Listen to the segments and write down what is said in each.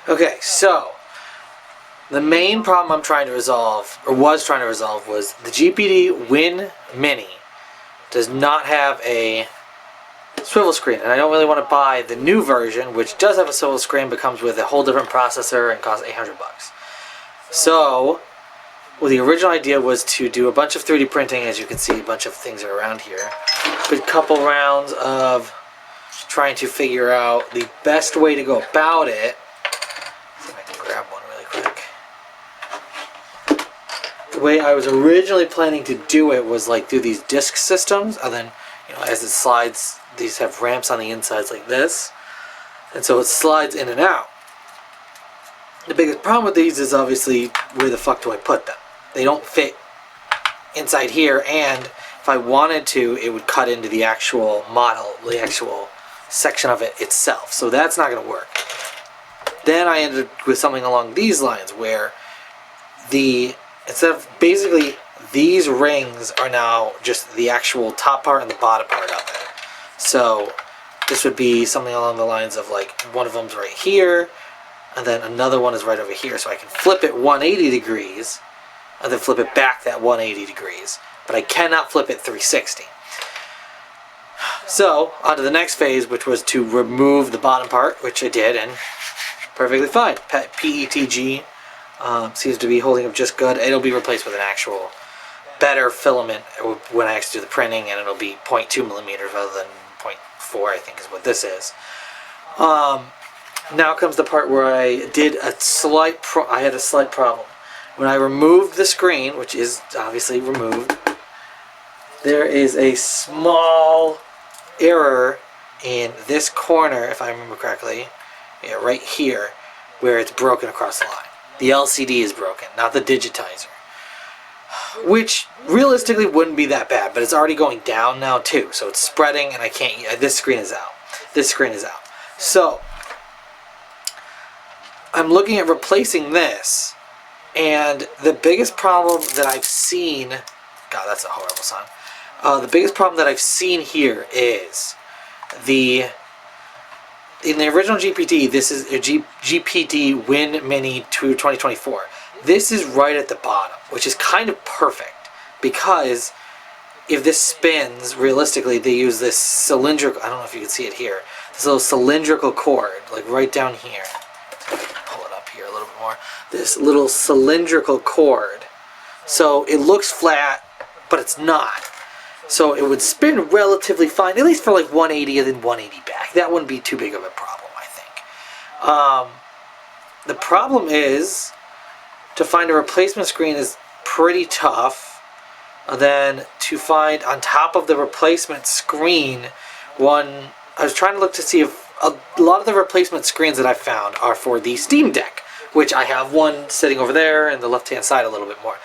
Okay, so the main problem I'm trying to resolve, or was trying to resolve, was the GPD Win Mini does not have a swivel screen, and I don't really want to buy the new version, which does have a swivel screen, but comes with a whole different processor and costs $800. So, well, the original idea was to do a bunch of 3D printing. As you can see, a bunch of things are around here. A couple rounds of trying to figure out the best way to go about it. See if I can grab one really quick. The way I was originally planning to do it was like do these disc systems, and then, you know, as it slides, these have ramps on the insides like this, and so it slides in and out. The biggest problem with these is obviously where the fuck do I put them? They don't fit inside here, and if I wanted to, it would cut into the actual model, the actual section of it itself. So that's not going to work. Then I ended up with something along these lines where instead of basically these rings are now just the actual top part and the bottom part of it. So this would be something along the lines of like one of them's right here, and then another one is right over here, so I can flip it 180 degrees and then flip it back that 180 degrees, but I cannot flip it 360. So on to the next phase, which was to remove the bottom part, which I did, and perfectly fine. PETG seems to be holding up just good. It'll be replaced with an actual better filament when I actually do the printing, and it'll be 0.2 millimeters rather than 0.4, I think is what this is. Now comes the part where I did a slight problem. When I removed the screen, which is obviously removed, there is a small error in this corner, if I remember correctly, yeah, right here, where it's broken across the line. The LCD is broken, not the digitizer. Which realistically wouldn't be that bad, but it's already going down now too, so it's spreading, and I can't. This screen is out. This screen is out. So I'm looking at replacing this, and the biggest problem that I've seen, God, that's a horrible sound. The biggest problem that I've seen here is in the original GPD, this is a GPD Win Mini 2024. This is right at the bottom, which is kind of perfect, because if this spins, realistically, they use this cylindrical, I don't know if you can see it here, this little cylindrical cord, like right down here. Pull it up here a little bit more. This little cylindrical cord. So it looks flat, but it's not. So it would spin relatively fine, at least for like 180 and then 180 back. That wouldn't be too big of a problem, I think. The problem is, to find a replacement screen is pretty tough. And then to find on top of the replacement screen one, I was trying to look to see if a lot of the replacement screens that I found are for the Steam Deck, which I have one sitting over there and the left hand side a little bit more.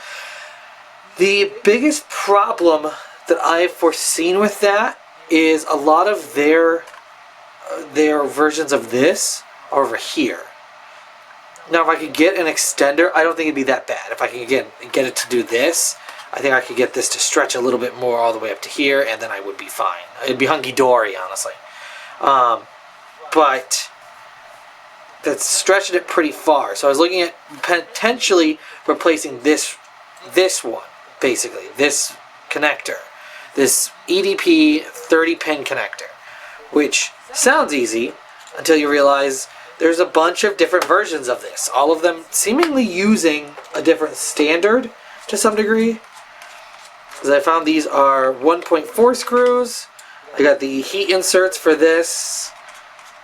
The biggest problem that I've foreseen with that is a lot of their versions of this are over here. Now, if I could get an extender, I don't think it'd be that bad. If I can get it to do this, I think I could get this to stretch a little bit more all the way up to here, and then I would be fine. It'd be hunky-dory, honestly. But that's stretching it pretty far. So I was looking at potentially replacing this one, basically, this connector, this EDP 30-pin connector, which sounds easy until you realize there's a bunch of different versions of this, all of them seemingly using a different standard to some degree. Because I found these are 1.4 screws. I got the heat inserts for this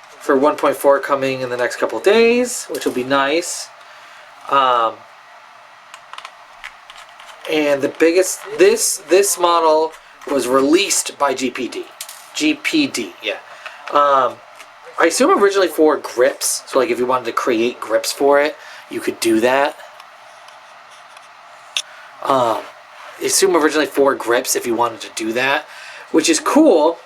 for 1.4 coming in the next couple of days, which will be nice. And the biggest, this model was released by GPD, yeah. I assume originally for grips, so like if you wanted to create grips for it, you could do that. I assume originally for grips if you wanted to do that, which is cool.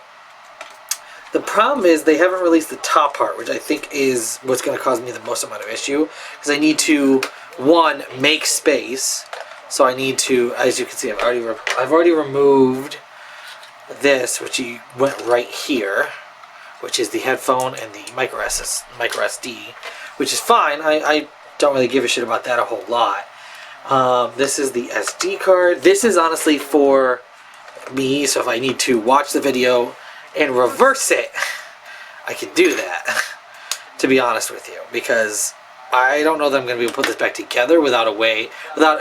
The problem is they haven't released the top part, which I think is what's going to cause me the most amount of issue, because I need to, one, make space. So I need to, as you can see, I've already removed this, which went right here, which is the headphone and the micro SD, which is fine. I don't really give a shit about that a whole lot. This is the SD card. This is honestly for me, so if I need to watch the video and reverse it, I can do that, to be honest with you, because I don't know that I'm going to be able to put this back together without a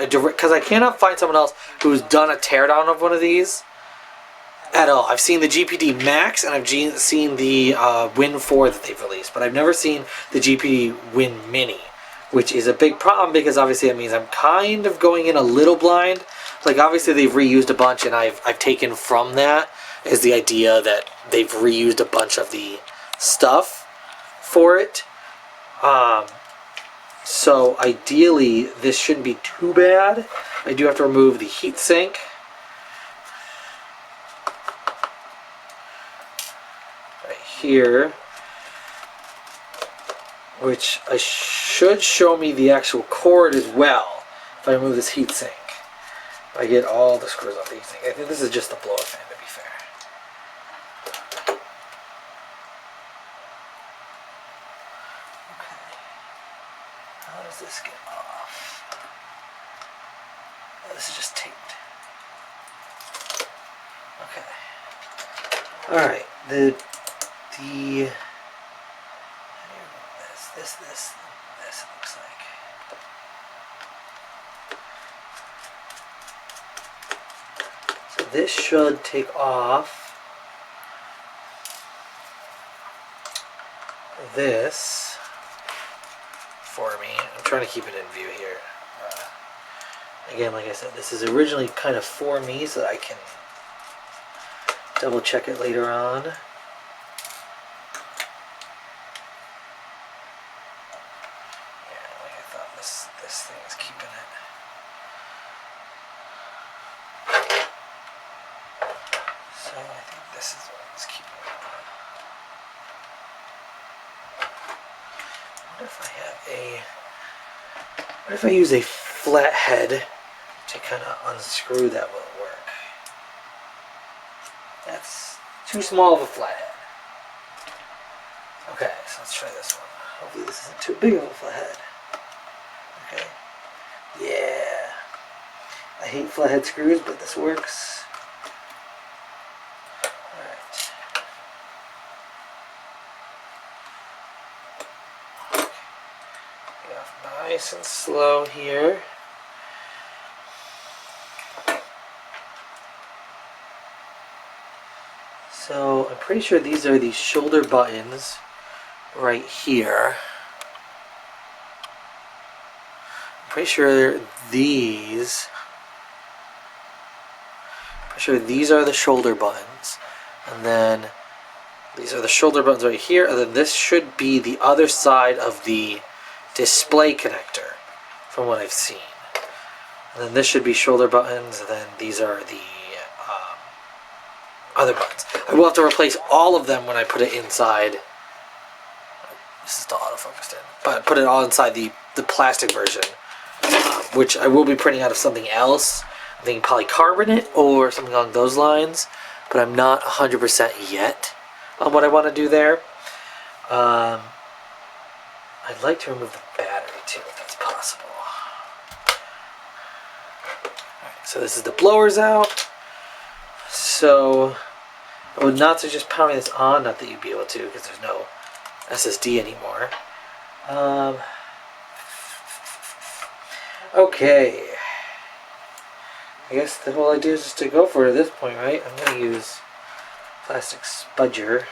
direct, because I cannot find someone else who's done a teardown of one of these at all. I've seen the GPD Max and I've seen the Win 4 that they've released, but I've never seen the GPD Win Mini, which is a big problem because obviously that means I'm kind of going in a little blind. Like, obviously they've reused a bunch, and I've taken from that is the idea that they've reused a bunch of the stuff for it. So ideally this shouldn't be too bad. I do have to remove the heatsink. Right here, which should show me the actual cord as well if I remove this heatsink. I get all the screws off the heatsink. I think this is just the blower fan, to be fair. Okay. How does this get off? Oh, this is just taped. Okay. Alright. This looks like. So this should take off this for me. I'm trying to keep it in view here. Again, like I said, this is originally kind of for me so that I can double check it later on. This thing is keeping it. So I think this is what's keeping it. What if I use a flat head to kind of unscrew that? Will it work? That's too small of a flat head. Okay, so let's try this one. Hopefully this isn't too big of a flat head. Okay. Yeah. I hate flathead screws, but this works. Alright. Get off nice and slow here. So I'm pretty sure these are the shoulder buttons right here. Pretty sure these are the shoulder buttons, and then these are the shoulder buttons right here, and then this should be the other side of the display connector from what I've seen. And then this should be shoulder buttons, and then these are the other buttons. I will have to replace all of them when I put it inside. This is the autofocus in, but put it all inside the plastic version. Which I will be printing out of something else. I'm thinking polycarbonate or something along those lines, but I'm not 100% yet on what I want to do there. I'd like to remove the battery too, if that's possible. Alright, so this is the blowers out. So I would not suggest powering this on, not that you'd be able to, because there's no SSD anymore. Okay, I guess the whole idea is just to go for it at this point, right? I'm going to use plastic spudger.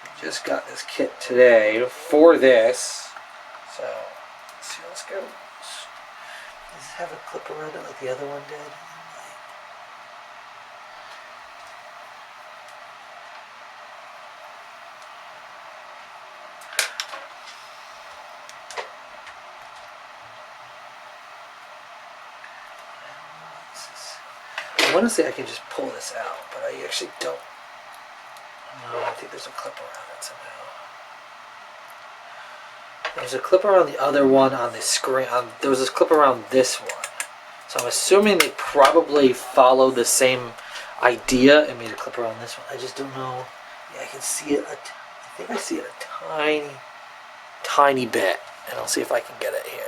I just got this kit today for this. So, let's see, let's go. Does it have a clip around it like the other one did? I want to say I can just pull this out, but I actually don't. No, I think there's a clip around it somehow. There's a clip around the other one on the screen. There was this clip around this one. So I'm assuming they probably followed the same idea and made a clip around this one. I just don't know. Yeah, I can see it. I think I see it a tiny bit, and I'll see if I can get it here.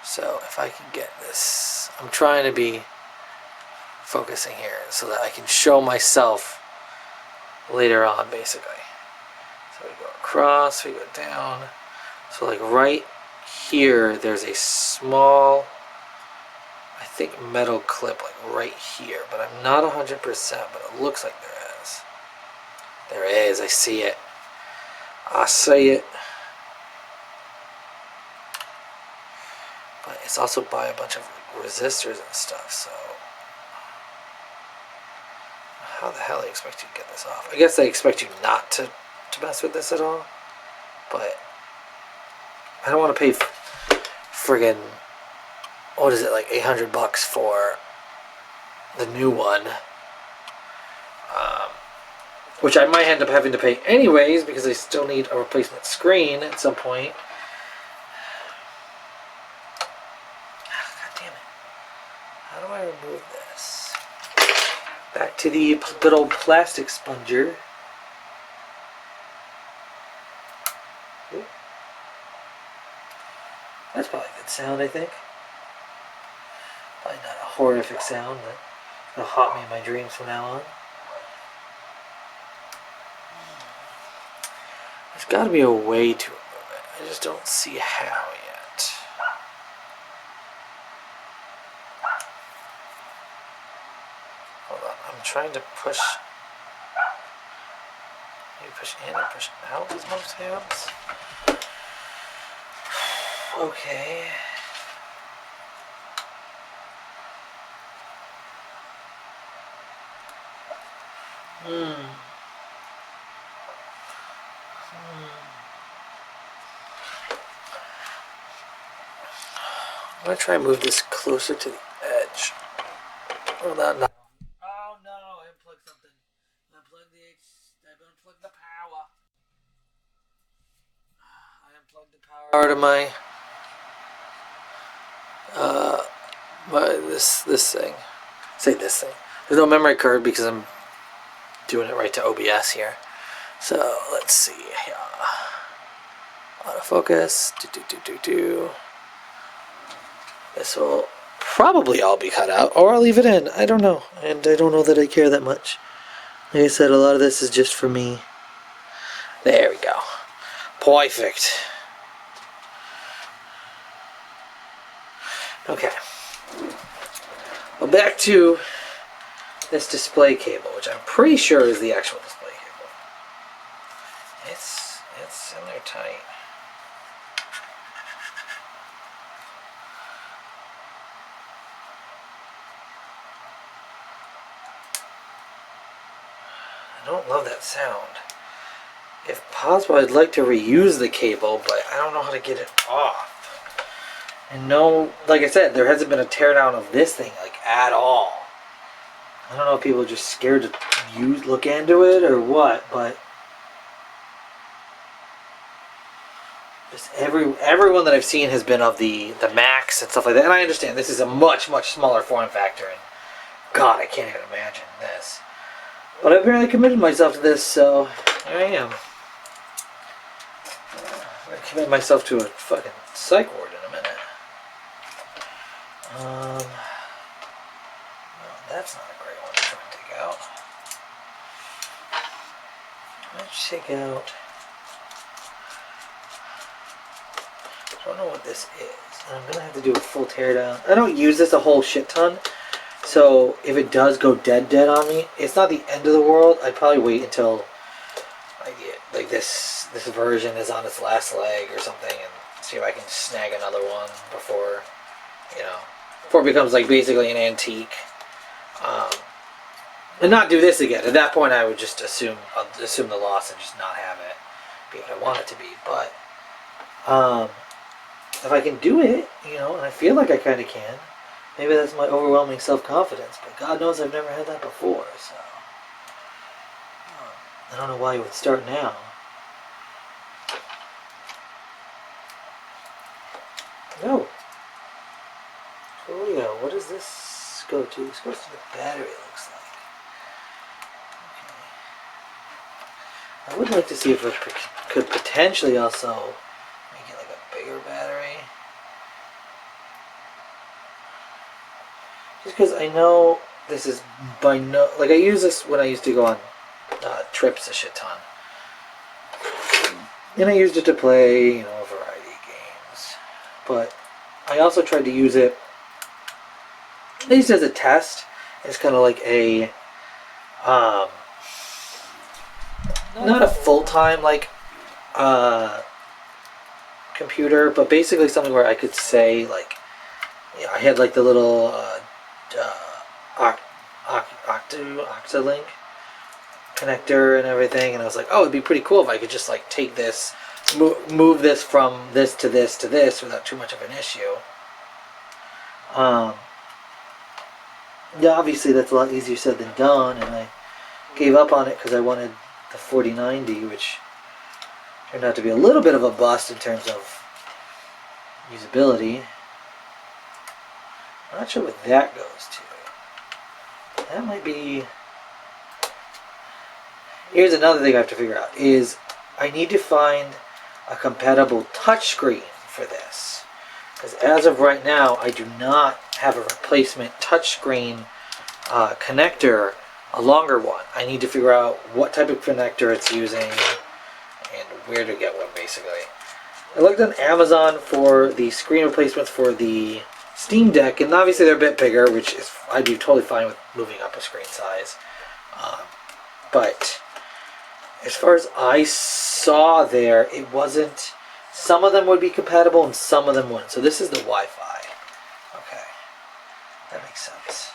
So if I can get this, I'm trying to be focusing here so that I can show myself later on, basically. So we go across, we go down. So like right here, there's a small, I think, metal clip like right here, but I'm not 100%, but it looks like there is. There is, I see it. I see it. But it's also by a bunch of resistors and stuff, so how the hell do you expect you to get this off? I guess they expect you not to mess with this at all, but I don't want to pay friggin', what is it, like $800 for the new one, which I might end up having to pay anyways because I still need a replacement screen at some point. God damn it. How do I remove this? Back to the good old plastic sponger. Ooh. That's probably a good sound, I think. Probably not a horrific sound, but it'll haunt me in my dreams from now on. There's got to be a way to remove it. I just don't see how yet. Hold on, I'm trying to push. Maybe push in and push out as most times. Okay. I'm going to try and move this closer to the edge. Oh, no. Oh, no. I unplugged something. I unplugged the power. I unplugged the power to my this thing. Say this thing. There's no memory card because I'm doing it right to OBS here. So let's see. Autofocus. This will probably all be cut out, or I'll leave it in. I don't know, and I don't know that I care that much. Like I said, a lot of this is just for me. There we go. Perfect. Okay. Well, back to this display cable, which I'm pretty sure is the actual display cable. It's in there tight. I don't love that sound. If possible, I'd like to reuse the cable, but I don't know how to get it off. And no, like I said, there hasn't been a teardown of this thing, like, at all. I don't know if people are just scared to look into it or what, but just everyone that I've seen has been of the Max and stuff like that. And I understand this is a much, much smaller form factor, and God, I can't even imagine this. But I've barely committed myself to this, so here I am. I'm going to commit myself to a fucking psych ward in a minute. No, that's not a great one to try and take out. Let's take out. I don't know what this is. I'm going to have to do a full teardown. I don't use this a whole shit ton. So if it does go dead on me, it's not the end of the world. I'd probably wait until I get, like, this version is on its last leg or something, and see if I can snag another one before, before it becomes like basically an antique. And not do this again. At that point, I would just assume the loss and just not have it be what I want it to be. But if I can do it, and I feel like I kind of can. Maybe that's my overwhelming self-confidence, but God knows I've never had that before, so I don't know why you would start now. No. Oh yeah, what does this go to? This goes to the battery, it looks like. Okay. I would like to see if I could potentially also make it like a bigger battery. Just because I know this is by no... Like, I use this when I used to go on trips a shit ton. And I used it to play, you know, a variety of games. But I also tried to use it at least as a test. It's kind of like a... not a full-time, like, computer, but basically something where I could say, like, you know, I had, like, the little Octalink connector and everything, and I was like, oh, it'd be pretty cool if I could just, like, take this, move this from this to this to this without too much of an issue. Yeah, obviously that's a lot easier said than done, and I gave up on it because I wanted the 4090, which turned out to be a little bit of a bust in terms of usability. I'm not sure what that goes to. That might be... Here's another thing I have to figure out, is I need to find a compatible touchscreen for this. Because as of right now, I do not have a replacement touchscreen connector, a longer one. I need to figure out what type of connector it's using and where to get one, basically. I looked on Amazon for the screen replacements for the Steam Deck, and obviously they're a bit bigger, which is I'd be totally fine with moving up a screen size. But as far as I saw there, it wasn't... Some of them would be compatible and some of them wouldn't. So this is the Wi-Fi. Okay. That makes sense.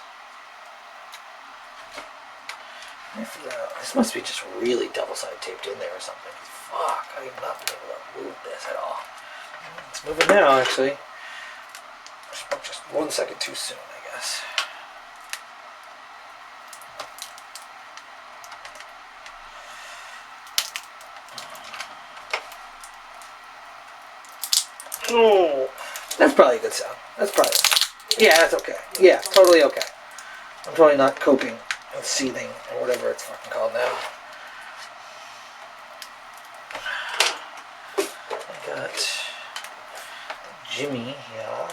Let me figure out... This must be just really double-sided taped in there or something. Fuck, I have not been able to move this at all. It's moving now, actually. Just 1 second too soon, I guess. Oh, that's probably a good sound. That's probably... Yeah, that's okay. Yeah, totally okay. I'm totally not coping with seething or whatever it's fucking called now. I got Jimmy here.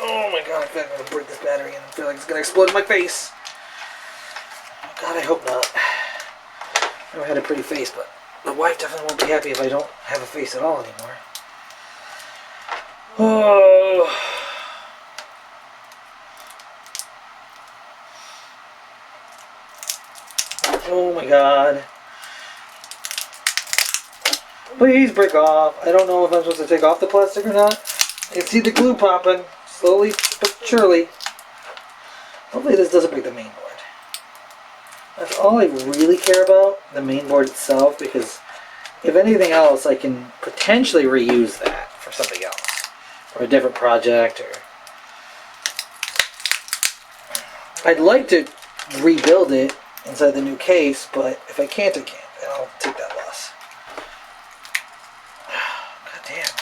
Oh my god, I feel like I'm gonna break this battery and I feel like it's gonna explode in my face. God, I hope not. Never had a pretty face, but my wife definitely won't be happy if I don't have a face at all anymore. Oh. Oh my god. Please break off. I don't know if I'm supposed to take off the plastic or not. I can see the glue popping. Slowly but surely. Hopefully this doesn't break the main board. That's all I really care about, the main board itself, because if anything else, I can potentially reuse that for something else. Or a different project, or... I'd like to rebuild it inside the new case, but if I can't, I can't. And I'll take that loss. God damn.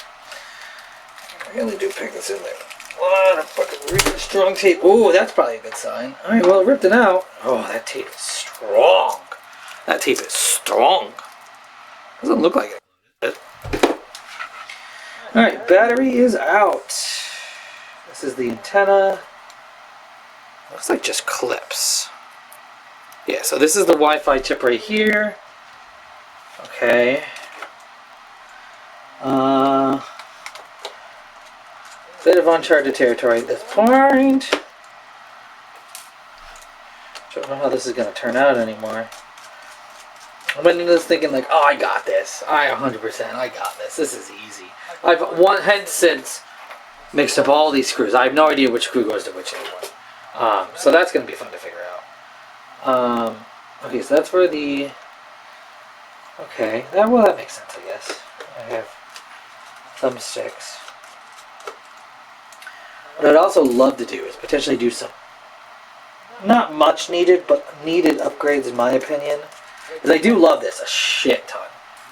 I really do pick this in there. What a fucking really strong tape. Oh, that's probably a good sign. Alright, well, I ripped it out. Oh, that tape is strong. That tape is strong. Doesn't look like it. Alright, battery is out. This is the antenna. Looks like just clips. Yeah, so this is the Wi-Fi chip right here. Okay. Bit of uncharted territory at this point. Don't know how this is going to turn out anymore. I went into this thinking like, oh, I got this. 100%, I got this. This is easy. I've had since mixed up all these screws. I have no idea which screw goes to which anymore. So that's going to be fun to figure out. Okay, so that's for the... Okay, well that makes sense, I guess. I have thumbsticks. What I'd also love to do is potentially do some, not much needed, but needed upgrades in my opinion. Because I do love this a shit ton.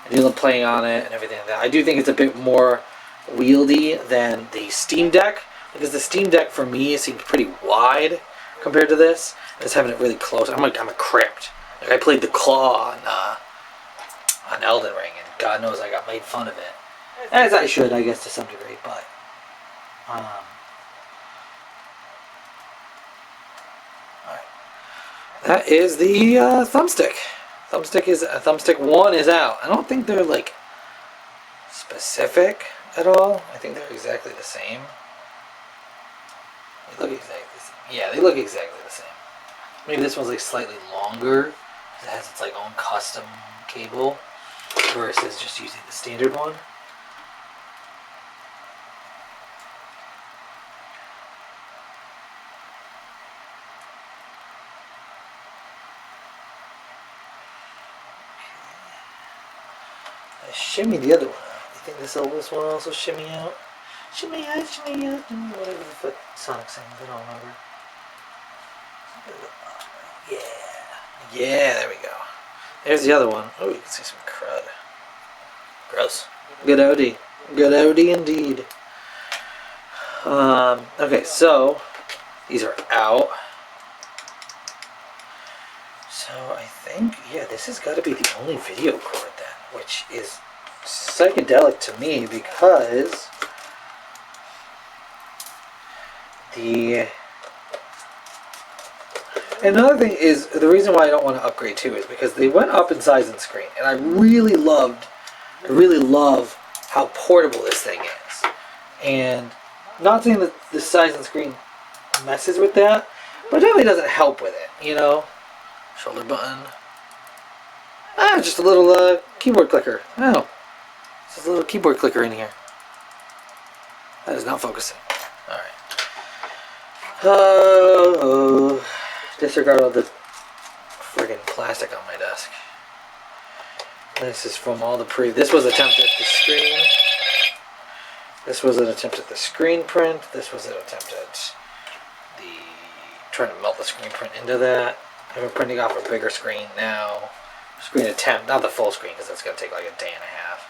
I do love playing on it and everything like that. I do think it's a bit more wieldy than the Steam Deck, because the Steam Deck for me seems pretty wide compared to this. Just having it really close. I'm a crypt. Like I played the claw on Elden Ring, and God knows I got made fun of it, as I should, I guess, to some degree. But alright. That is the thumbstick. Thumbstick 1 is out. I don't think they're like specific at all. I think they're exactly the same. They look exactly the same. Yeah, they look exactly the same. Maybe this one's like slightly longer. It has its like own custom cable versus just using the standard one. I shimmy the other one out. You think this one will also shimmy out? Shimmy out, whatever the fuck Sonic sings, I don't remember. Yeah. Yeah, there we go. There's the other one. Oh, you can see some crud. Gross. Good OD. Good OD indeed. Okay, so these are out. So I think, yeah, this has got to be the only video cord then, which is psychedelic to me because another thing is, the reason why I don't want to upgrade too is because they went up in size and screen, and I really love how portable this thing is. And not saying that the size and screen messes with that, but it definitely doesn't help with it, you know? Shoulder button. Just a little keyboard clicker. Oh, just a little keyboard clicker in here. That is not focusing. Alright. Disregard all the friggin' plastic on my desk. This is from all the This was an attempt at the screen. This was an attempt at the screen print. This was an attempt at trying to melt the screen print into that. I'm printing off a bigger screen now. Screen attempt, not the full screen because that's going to take like a day and a half.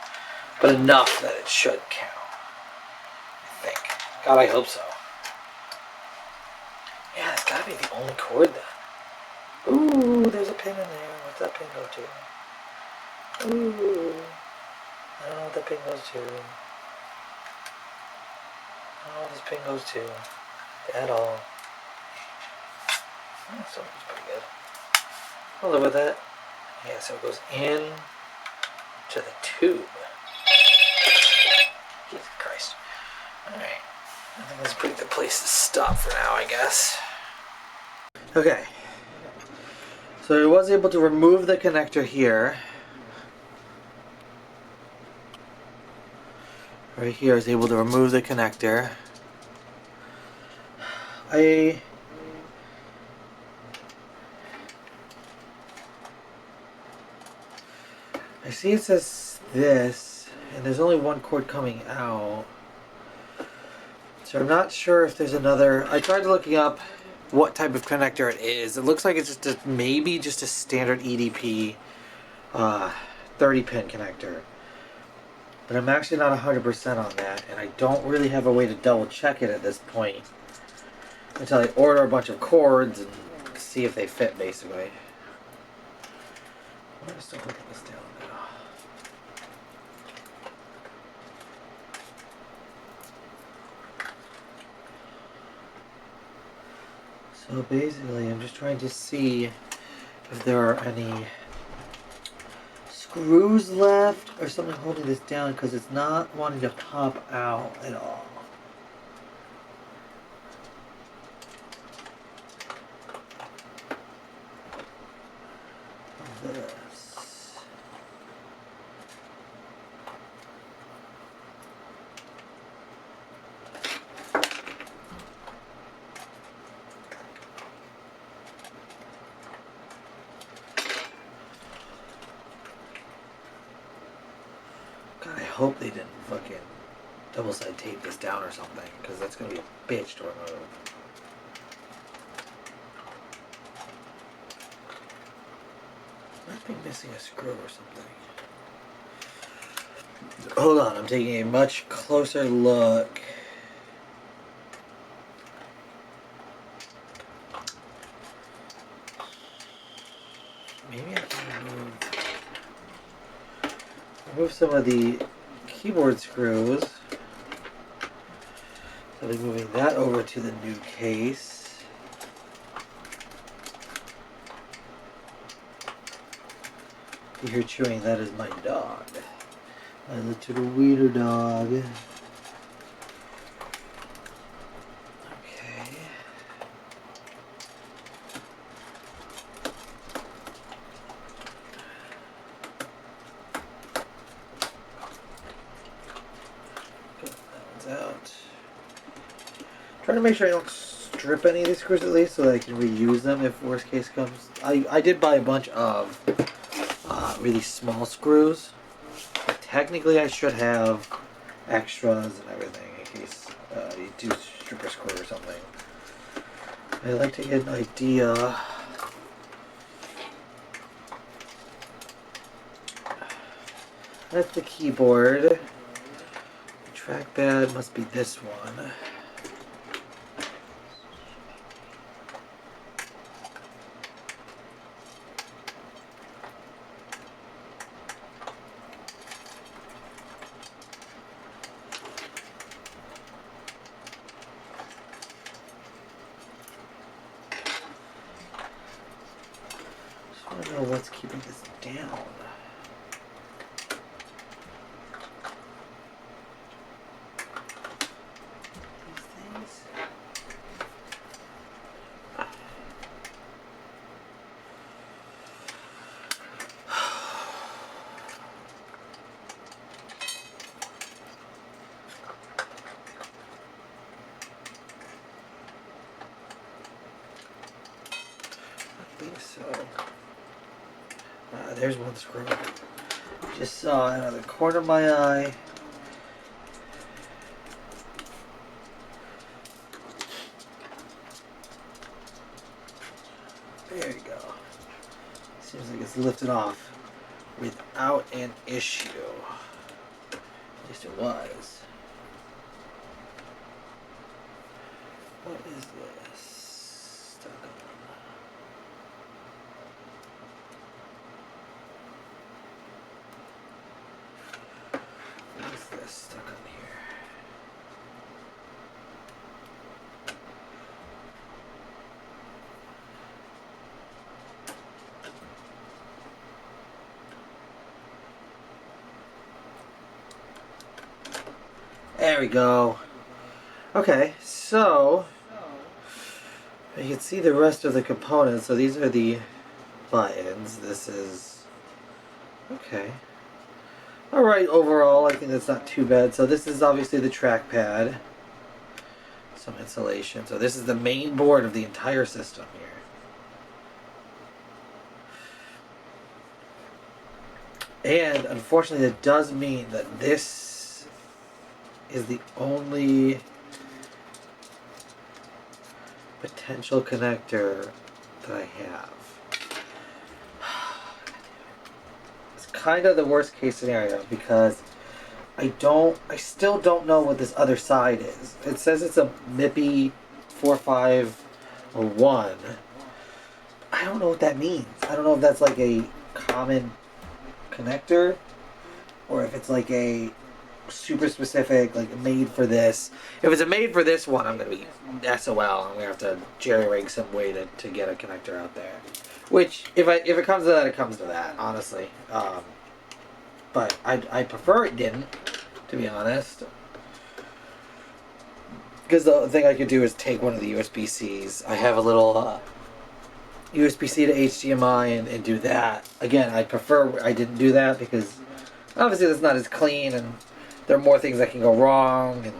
But enough that it should count. I think. God, I hope so. Yeah, that's got to be the only cord then. Ooh, there's a pin in there. What's that pin go to? Ooh. I don't know what that pin goes to. I don't know what this pin goes to. At all. Oh, so it's pretty good. I'll live with that. Yeah, so it goes in to the tube. Jesus Christ. Alright. I think that's a pretty good place to stop for now, I guess. Okay. So I was able to remove the connector here. Right here I was able to remove the connector. I see it says this, and there's only one cord coming out. So I'm not sure if there's another. I tried looking up what type of connector it is. It looks like it's just maybe just a standard EDP 30-pin connector. But I'm actually not 100% on that, and I don't really have a way to double check it at this point until I order a bunch of cords and see if they fit, basically. I'm still holding this down now. So basically, I'm just trying to see if there are any screws left or something holding this down because it's not wanting to pop out at all. This. God, I hope they didn't fucking double-side tape this down or something, because that's gonna be a bitch to remove. Might be missing a screw or something. Hold on, I'm taking a much closer look. Maybe remove some of the keyboard screws. I'll be moving that over to the new case. You hear chewing, that is my dog. My little wiener dog. Okay. That one's out. Trying to make sure I don't strip any of these screws at least so that I can reuse them if worst case comes. I did buy a bunch of really small screws. Technically I should have extras and everything in case you do strip a screw or something. I like to get an idea. That's the keyboard. The trackpad must be this one. I don't know what's keeping this down. These things. I think so. There's one screw. Just saw another corner of my eye. There you go. Seems like it's lifted off without an issue. At least it was. What is this? Stuck on. What is this stuck on here? There we go. Okay, so you can see the rest of the components. So these are the buttons. This is okay. Alright, overall, I think that's not too bad. So this is obviously the trackpad. Some insulation. So this is the main board of the entire system here. And unfortunately, that does mean that this is the only potential connector that I have. It's kind of the worst case scenario because I still don't know what this other side is. It says it's a MIPI 4501. I don't know what that means. I don't know if that's like a common connector or if it's like a super specific, like made for this. If it's a made for this one, I'm gonna be SOL. I'm gonna have to jerry rig some way to get a connector out there. Which, if it comes to that, it comes to that. Honestly, but I prefer it didn't, to be honest. Because the thing I could do is take one of the USB-Cs. I have a little USB-C to HDMI and do that. Again, I prefer I didn't do that because obviously that's not as clean and there are more things that can go wrong and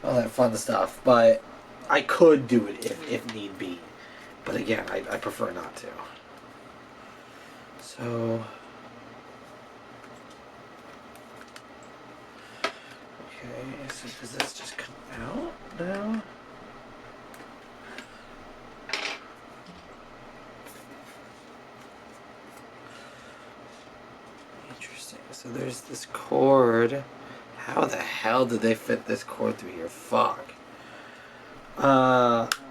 all that fun stuff. But I could do it if need be. But again, I prefer not to. So... okay, so does this just come out now? Interesting. So there's this cord. How the hell did they fit this cord through here? Fuck.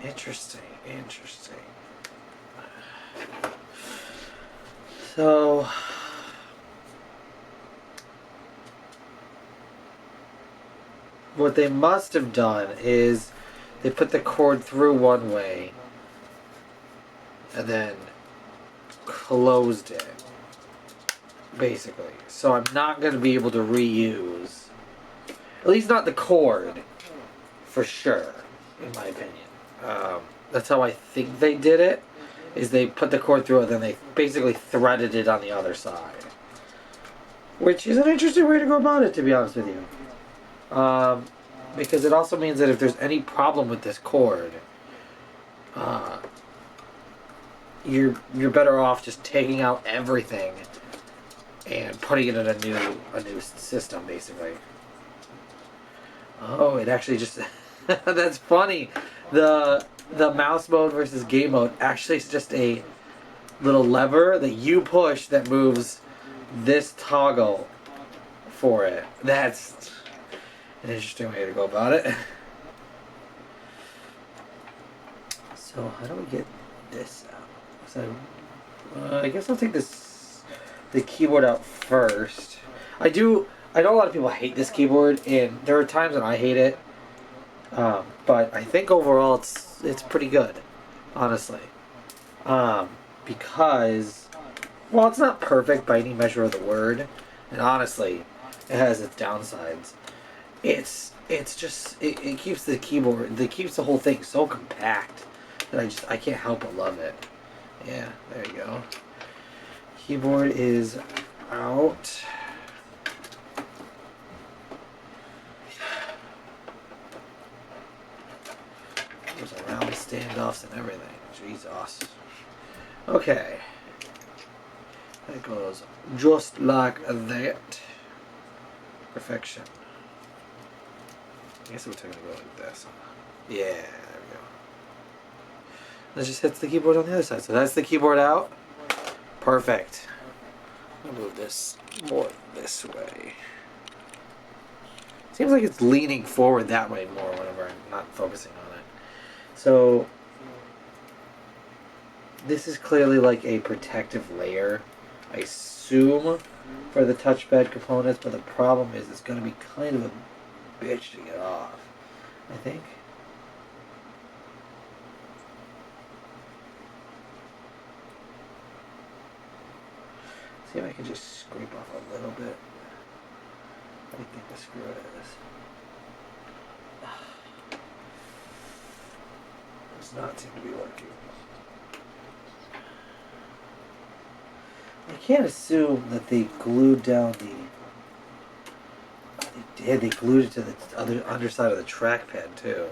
Interesting. So what they must have done is they put the cord through one way and then closed it, basically. So I'm not going to be able to reuse, at least not the cord, for sure, in my opinion. That's how I think they did it, is they put the cord through it, then they basically threaded it on the other side. Which is an interesting way to go about it, to be honest with you. Because it also means that if there's any problem with this cord, you're better off just taking out everything and putting it in a new system, basically. Oh, it actually just that's funny. The mouse mode versus game mode actually is just a little lever that you push that moves this toggle for it. That's an interesting way to go about it. So how do we get this out? So I guess I'll take the keyboard out first. I know a lot of people hate this keyboard, and there are times when I hate it. But I think overall it's pretty good, honestly. Because, well, it's not perfect by any measure of the word, and honestly, it has its downsides. It's just it keeps the keyboard, it keeps the whole thing so compact that I can't help but love it. Yeah, there you go. Keyboard is out. There's around standoffs and everything. Jesus. Okay. That goes just like that. Perfection. I guess we're going to go like this. Yeah, there we go. That just hits the keyboard on the other side. So that's the keyboard out. Perfect. I'll move this more this way. Seems like it's leaning forward that way more whenever I'm not focusing on it. So this is clearly like a protective layer, I assume, for the touchpad components, but the problem is it's going to be kind of a bitch to get off, I think. See if I can just scrape off a little bit. I think the screw is. Does not seem to be working. I can't assume that they glued down the... They did. They glued it to the other underside of the trackpad too.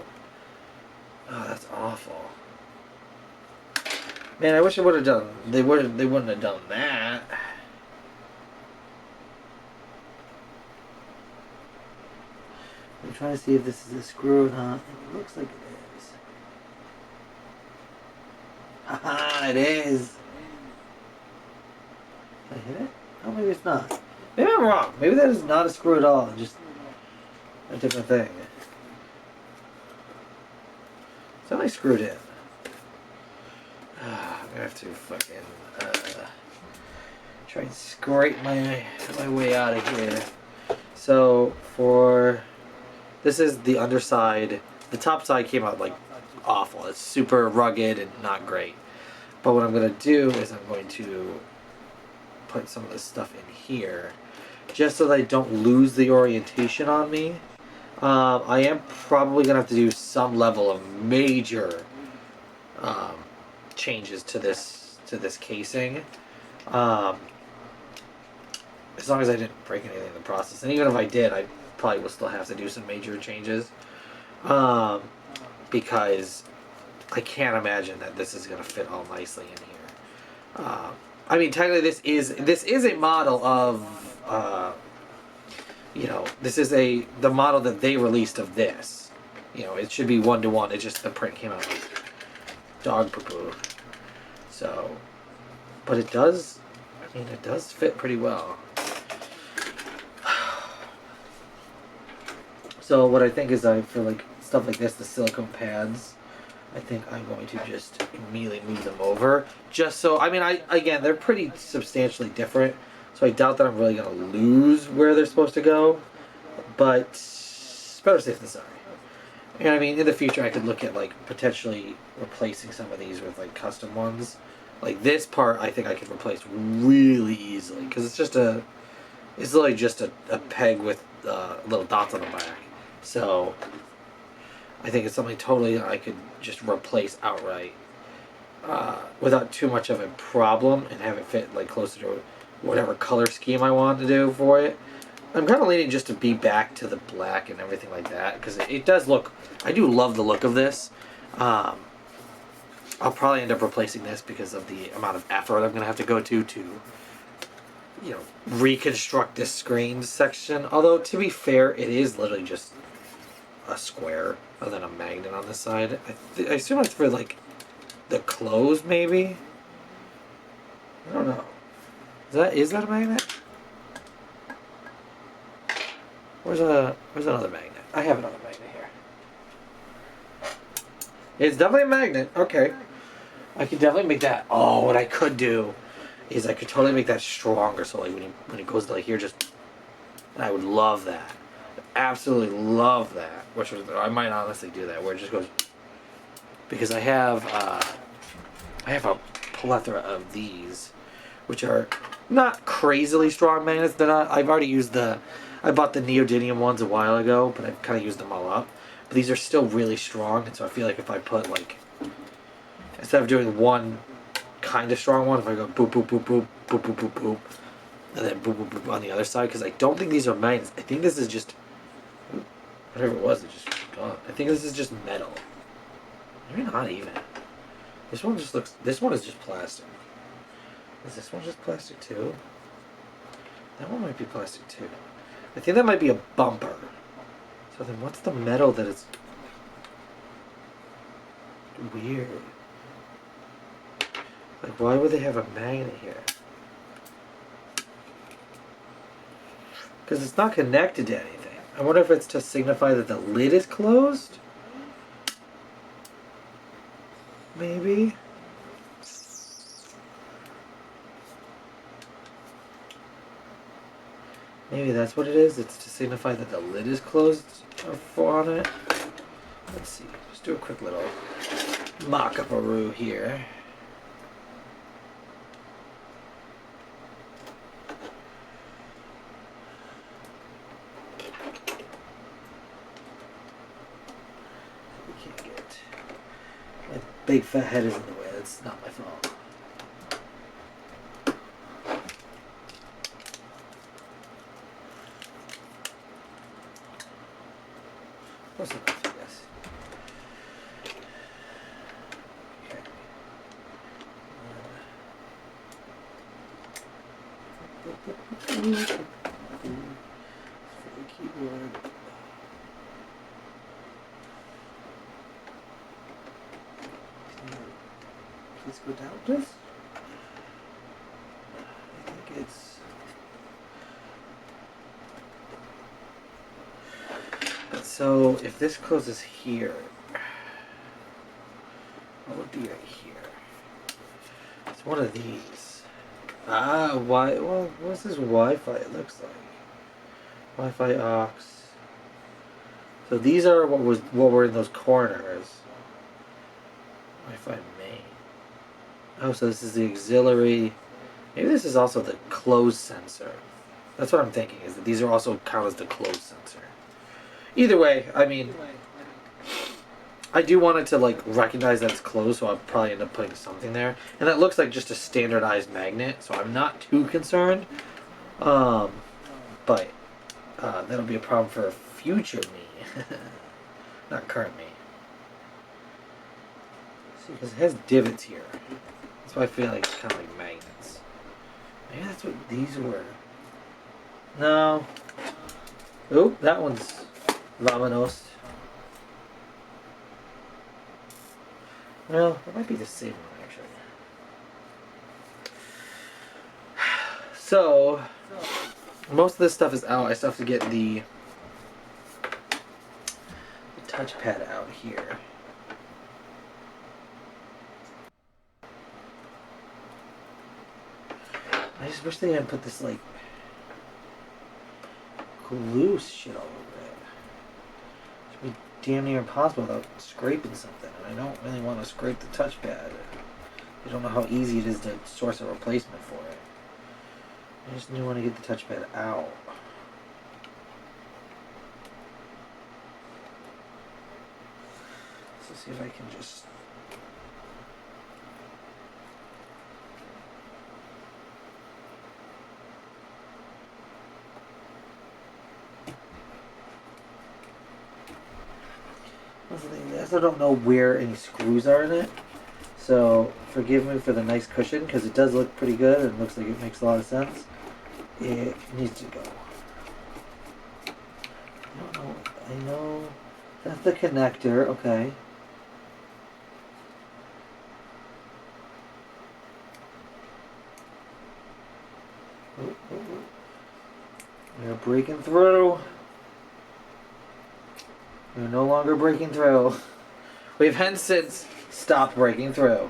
Oh, that's awful. Man, I wish I would have done. They wouldn't have done that. I'm trying to see if this is a screw or not. It looks like it is. Haha, it is. Did I hit it? Oh, maybe it's not. Maybe I'm wrong. Maybe that is not a screw at all. Just a different thing. It's only screwed in. I'm gonna have to fucking try and scrape my way out of here. So for this is the underside. The top side came out like awful. It's super rugged and not great. But what I'm gonna do is I'm going to put some of this stuff in here just so that I don't lose the orientation on me. I am probably gonna have to do some level of major changes to this casing, as long as I didn't break anything in the process. And even if I did, I probably will still have to do some major changes, because I can't imagine that this is gonna fit all nicely in here. I mean, technically, this is a model of, you know, this is the model that they released of this. You know, it should be 1-to-1. It's just the print came out like dog poo-poo. So, but it does. I mean, it does fit pretty well. So what I think is, for like stuff like this, the silicone pads, I think I'm going to just immediately move them over. Just so, I mean, again, they're pretty substantially different, so I doubt that I'm really going to lose where they're supposed to go. But It's better safe than sorry. And I mean, in the future, I could look at like potentially replacing some of these with like custom ones. Like this part, I think I could replace really easily because it's literally just a peg with little dots on the back. So I think it's something totally I could just replace outright without too much of a problem and have it fit like closer to whatever color scheme I want to do for it. I'm kind of leaning just to be back to the black and everything like that because it does look. I do love the look of this. I'll probably end up replacing this because of the amount of effort I'm going to have to go to reconstruct this screen section. Although to be fair, it is literally just a square other than a magnet on this side. I assume it's for like the clothes, maybe. I don't know. Is that a magnet? Where's another magnet? I have another magnet here. It's definitely a magnet. Okay. I could definitely make that. Oh, what I could do is I could totally make that stronger. So like when it goes to like here, just I would love that. Absolutely love that. I might honestly do that where it just goes because I have a plethora of these, which are not crazily strong magnets. They're not. I've already used I bought the neodymium ones a while ago, but I've kind of used them all up. But these are still really strong, and so I feel like if I put like, instead of doing one kind of strong one, if I go boop boop boop boop boop boop boop boop, and then boop boop boop on the other side, because I don't think these are magnets. I think this is just whatever it was. It just gone. I think this is just metal. Maybe not even. This one just looks. This one is just plastic. Is this one just plastic too? That one might be plastic too. I think that might be a bumper. So then what's the metal that is weird? Like why would they have a magnet here? Because it's not connected to anything. I wonder if it's to signify that the lid is closed? Maybe? Maybe that's what it is. It's to signify that the lid is closed on it. Let's see. Just do a quick little mock-up-a-roo here. We can't get... My big fat head is in the way. That's not my fault. Close enough, I guess. Okay. For the keyboard. Please go down, please. I think it's. So if this closes here, what would be right here? It's one of these. Why? Well, what's this Wi-Fi? It looks like Wi-Fi aux. So these are what were in those corners. Wi-Fi main. Oh, so this is the auxiliary. Maybe this is also the close sensor. That's what I'm thinking. Is that these are also count as the close sensor. Either way, I mean, I do want it to like recognize that it's closed, so I'll probably end up putting something there. And that looks like just a standardized magnet, so I'm not too concerned. But that'll be a problem for future me, not current me. See, because it has divots here. That's why I feel like it's kind of like magnets. Maybe that's what these were. No. Oop, that one's Vamonos. Well, it might be the same one, actually. So, most of this stuff is out. I still have to get the touchpad out here. I just wish they hadn't put this, like, glue shit all over it. damn near impossible without scraping something. And I don't really want to scrape the touchpad. I don't know how easy it is to source a replacement for it. I just do want to get the touchpad out. So see if I can just... I also don't know where any screws are in it. So forgive me for the nice cushion, because it does look pretty good and looks like it makes a lot of sense. It needs to go. I don't know. I know that's the connector. Okay. We're breaking through. We're no longer breaking through. We've hence since stopped breaking through.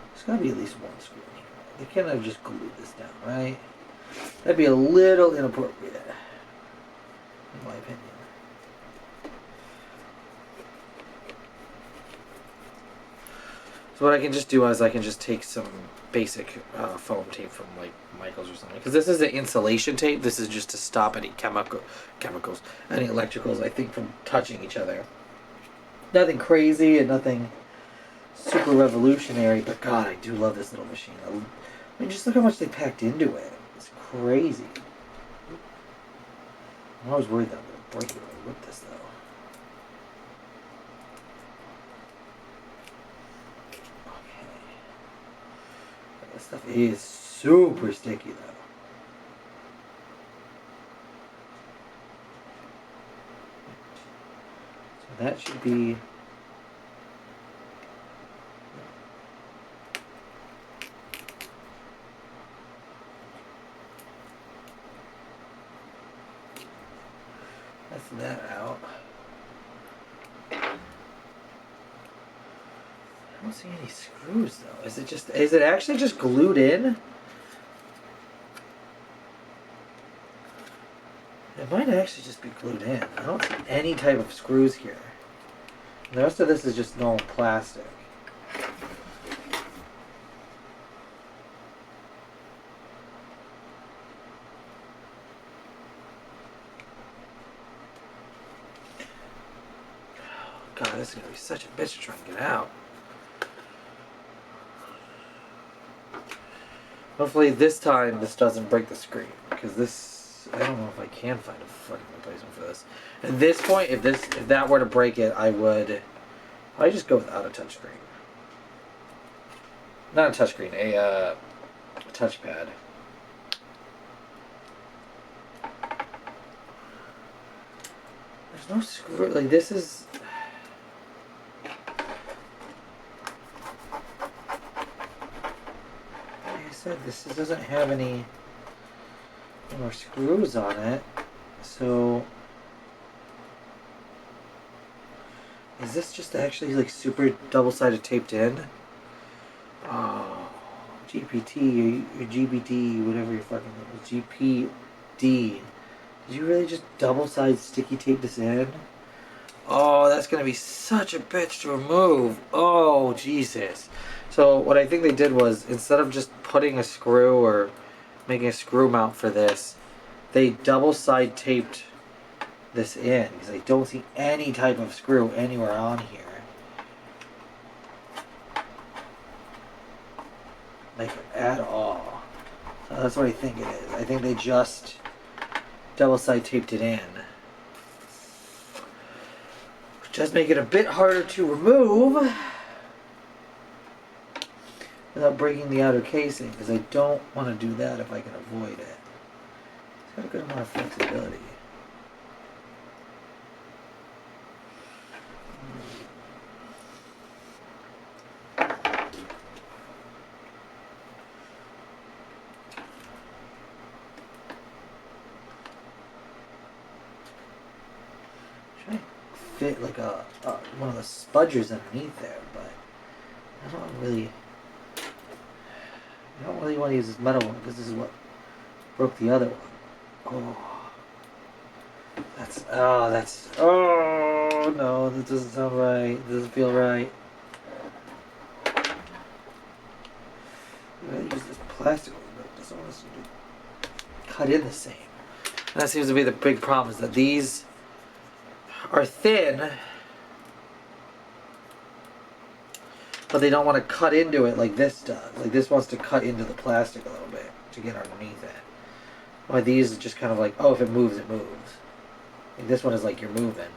There's gotta be at least one screw in here. They can't have just glued this down, right? That'd be a little inappropriate, in my opinion. So what I can just do is I can just take some basic foam tape from like Michael's or something, because this is the insulation tape. This is just to stop any chemicals, any electricals, I think, from touching each other. Nothing crazy and nothing super revolutionary, but God, I do love this little machine. I mean, just look how much they packed into it. It's crazy. I'm always worried that I'm going to break it when I whip this, though. This stuff is super sticky, though. So that should be... That's that out. I don't see any screws though. Is it actually just glued in? It might actually just be glued in. I don't see any type of screws here. The rest of this is just normal plastic. God, this is gonna be such a bitch to try and get out. Hopefully this time this doesn't break the screen, because this, I don't know if I can find a fucking replacement for this. At this point, if that were to break it, I would probably just go without a touchscreen. Not a touchscreen, a touchpad. There's no screw, like this is... Said this doesn't have any more screws on it, so is this just actually like super double-sided taped in? Oh, GPT or GPD, whatever your fucking name is, GPD. Did you really just double-sided sticky tape this in? Oh, that's gonna be such a bitch to remove. Oh, Jesus. So what I think they did was, instead of just putting a screw or making a screw mount for this, they double-side taped this in, because I don't see any type of screw anywhere on here. Like, at all. So that's what I think it is. I think they just double-side taped it in. Which does make it a bit harder to remove without breaking the outer casing, because I don't want to do that if I can avoid it. It's got a good amount of flexibility. Try to fit like one of the spudgers underneath there, but I don't really... I don't really want to use this metal one because this is what broke the other one. Oh, oh no, that doesn't sound right. It doesn't feel right. I'm gonna use this plastic one, but it doesn't want us to cut in the same. And that seems to be the big problem, is that these are thin, but they don't want to cut into it like this does. Like this wants to cut into the plastic a little bit to get underneath it. While these are just kind of like, oh, if it moves, it moves. Like this one is like you're moving.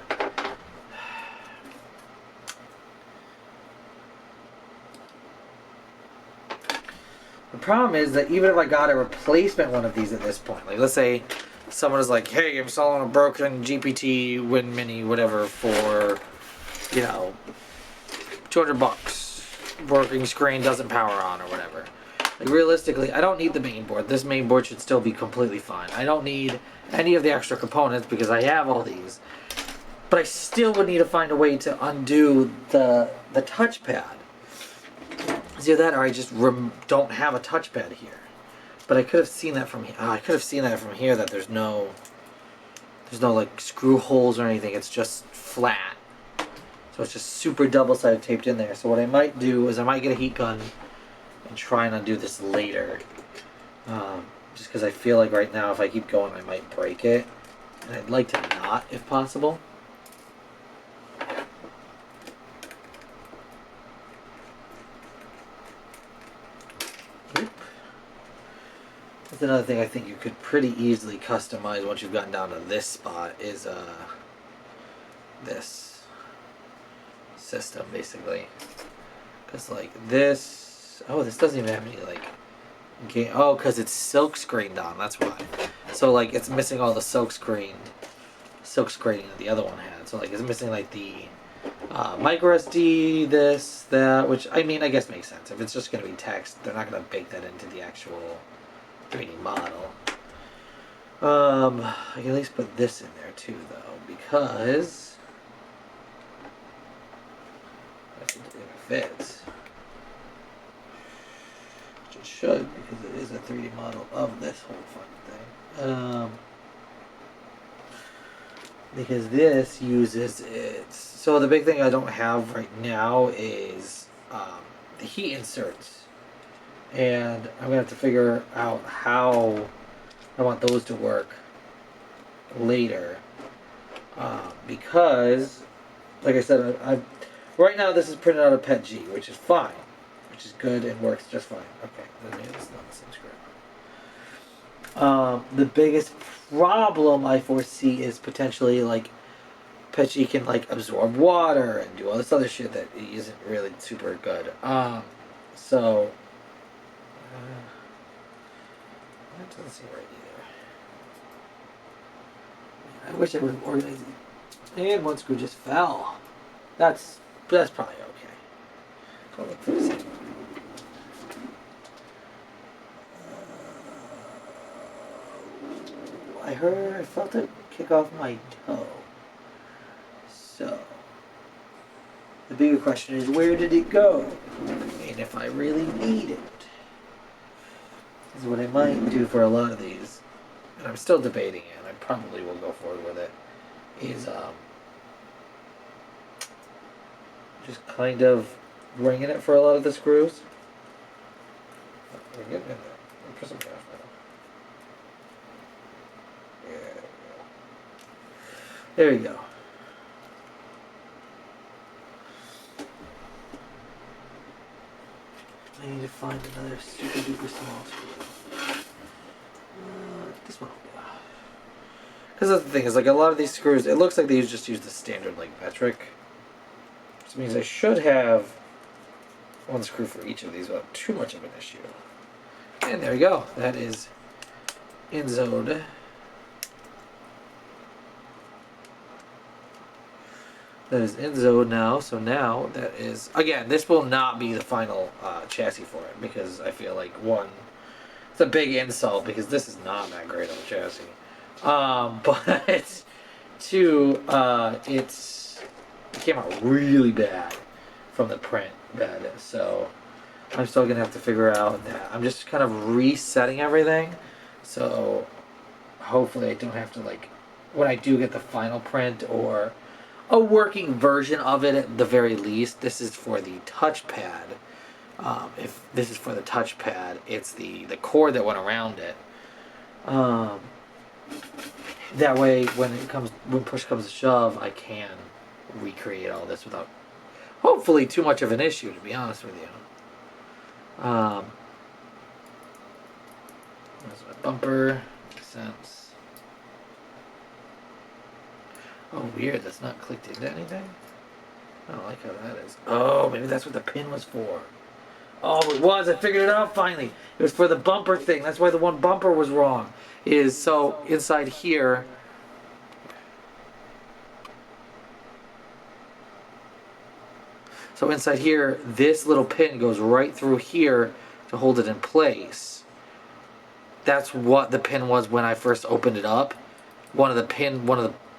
The problem is that even if I got a replacement one of these at this point, like let's say someone is like, hey, I'm selling a broken GPT Win Mini, whatever, for, you know, $200. Working screen doesn't power on or whatever. Like realistically, I don't need the main board. This main board should still be completely fine. I don't need any of the extra components because I have all these. But I still would need to find a way to undo the touchpad. Either that, or I just don't have a touchpad here. But I could have seen that from here. I could have seen that from here. That there's no like screw holes or anything. It's just flat. So it's just super double-sided taped in there. So what I might do is I might get a heat gun and try and undo this later. Just because I feel like right now if I keep going I might break it. And I'd like to not if possible. That's another thing I think you could pretty easily customize once you've gotten down to this spot is this system basically. Because like this, oh, this doesn't even have any like game. Oh, because it's silk screened on, that's why. So like it's missing all the silk screening that the other one had. So like it's missing like the micro SD, this, that, which I mean I guess makes sense. If it's just going to be text, they're not going to bake that into the actual 3D model. I can at least put this in there too though, because if it fits, which it should, because it is a 3D model of this whole fucking thing. Because this uses its... So the big thing I don't have right now is the heat inserts. And I'm going to have to figure out how I want those to work later. Because, like I said, right now this is printed out of PET-G, which is fine. Which is good and works just fine. Okay, maybe it's not the same script. The biggest problem I foresee is potentially like PET-G can like absorb water and do all this other shit that isn't really super good. So that doesn't seem right either. I wish I would have organized it. And one screw just fell. That's probably okay. I'll look for the same one. I felt it kick off my toe. So, the bigger question is, where did it go? And if I really need it. This is what I might do for a lot of these. And I'm still debating it, and I probably will go forward with it. Is, just kind of ringing it for a lot of the screws. We're getting in there. We'll put some gas now. There we go. I need to find another super duper small screw. This one will go. Because that's the thing, is like a lot of these screws, it looks like they just use the standard like metric. Which means I should have one screw for each of these without too much of an issue. And there we go. That is Inzode. That is Inzode now, so now that is, again, this will not be the final chassis for it, because I feel like, one, it's a big insult, because this is not that great of a chassis. But, two, it came out really bad from the print bed, so I'm still gonna have to figure out that. I'm just kind of resetting everything, so hopefully I don't have to, like, when I do get the final print or a working version of it at the very least. This is for the touchpad. If this is for the touchpad, it's the cord that went around it. That way, when push comes to shove, I can recreate all this without hopefully too much of an issue. To be honest with you, that's my bumper. Makes sense. Oh, weird. That's not clicked into anything. I don't like how that is. Oh, maybe that's what the pin was for. Oh, it was. I figured it out finally. It was for the bumper thing. That's why the one bumper was wrong. Is so inside here. So inside here, this little pin goes right through here to hold it in place. That's what the pin was when I first opened it up. One of the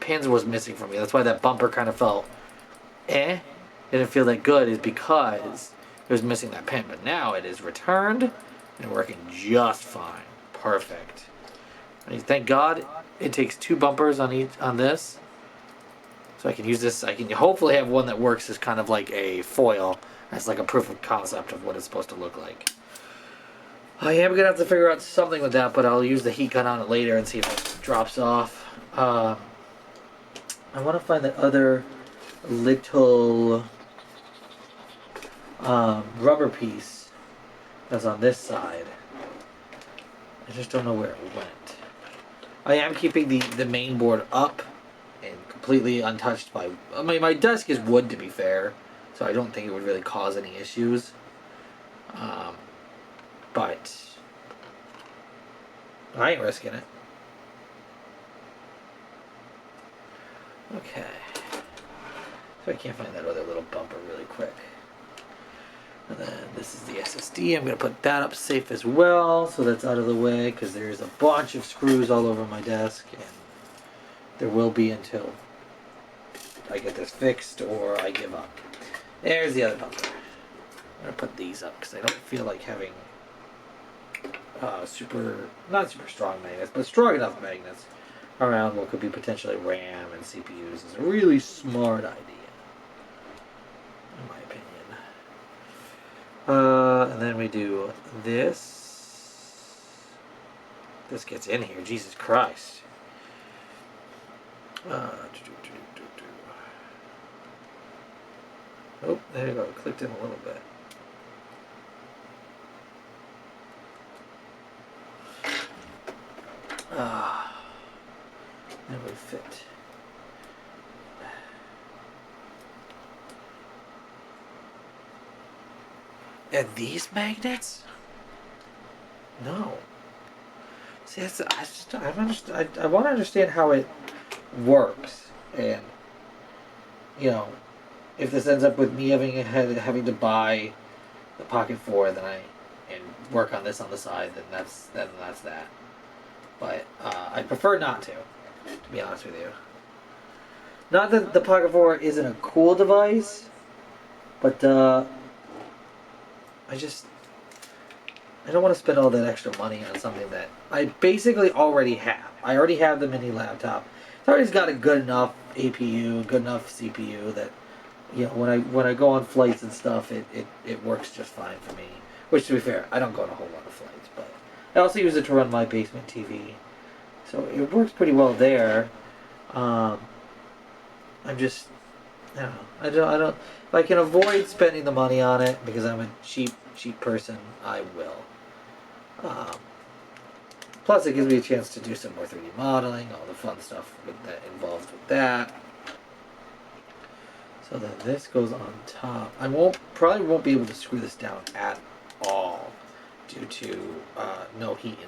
pins was missing from me. That's why that bumper kind of felt didn't feel that good, is because it was missing that pin. But now it is returned and working just fine. Perfect. I mean, thank God it takes 2 bumpers on this. So I can use this. I can hopefully have one that works as kind of like a foil. That's like a proof of concept of what it's supposed to look like. I am going to have to figure out something with that, but I'll use the heat gun on it later and see if it drops off. I want to find that other little rubber piece that's on this side. I just don't know where it went. I am keeping the main board up and completely untouched by... I mean, my desk is wood, to be fair, so I don't think it would really cause any issues. But I ain't risking it. Okay. So I can't find that other little bumper really quick. And then this is the SSD. I'm going to put that up safe as well, so that's out of the way, because there's a bunch of screws all over my desk, and there will be until I get this fixed or I give up. There's the other bumper. I'm going to put these up because I don't feel like having not super strong magnets, but strong enough magnets around what could be potentially RAM and CPUs is a really smart idea, in my opinion. And then we do this. This gets in here, Jesus Christ. Oh, there you go. It clicked in a little bit. That would fit. And these magnets? No. See, I want to understand how it works, and you know, if this ends up with me having to buy the Pocket 4, then and work on this on the side, then that's that. But I prefer not to be honest with you. Not that the Pocket 4 isn't a cool device, but I don't want to spend all that extra money on something that I basically already have. I already have the mini laptop. It's already got a good enough APU, good enough CPU that, you know, when I go on flights and stuff, it works just fine for me. Which, to be fair, I don't go on a whole lot of flights, but I also use it to run my basement TV, so it works pretty well there. I'm just, I don't. If I can avoid spending the money on it because I'm a cheap person, I will. Plus, it gives me a chance to do some more 3D modeling, all the fun stuff involved with that. So then this goes on top. I probably won't be able to screw this down at all due to no heat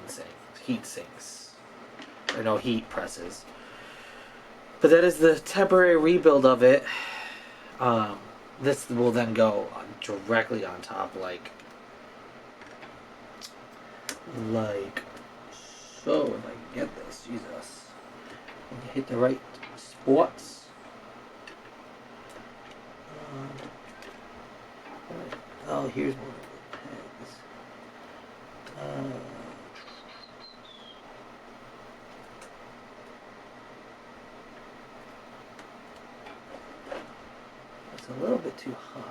sinks, or no heat presses. But that is the temporary rebuild of it. This will then go directly on top, like so. If I can get this, Jesus, and you hit the right spots. Oh, here's one of the it's a little bit too high.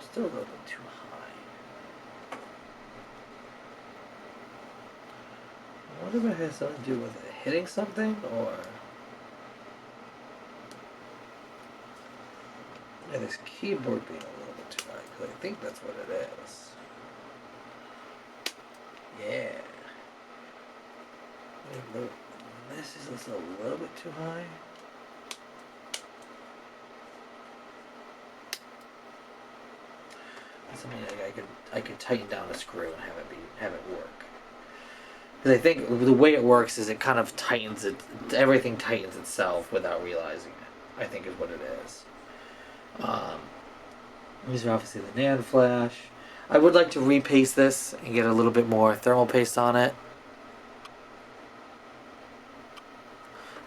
Still a little bit too high. I wonder if it has something to do with it hitting something, or... Yeah, this keyboard being a little bit too high, because I think that's what it is. Yeah. This is also a little bit too high. Something like I could tighten down a screw and have it work. Because I think the way it works is it kind of tightens it. Everything tightens itself without realizing it, I think is what it is. These are obviously the NAND flash. I would like to repaste this and get a little bit more thermal paste on it.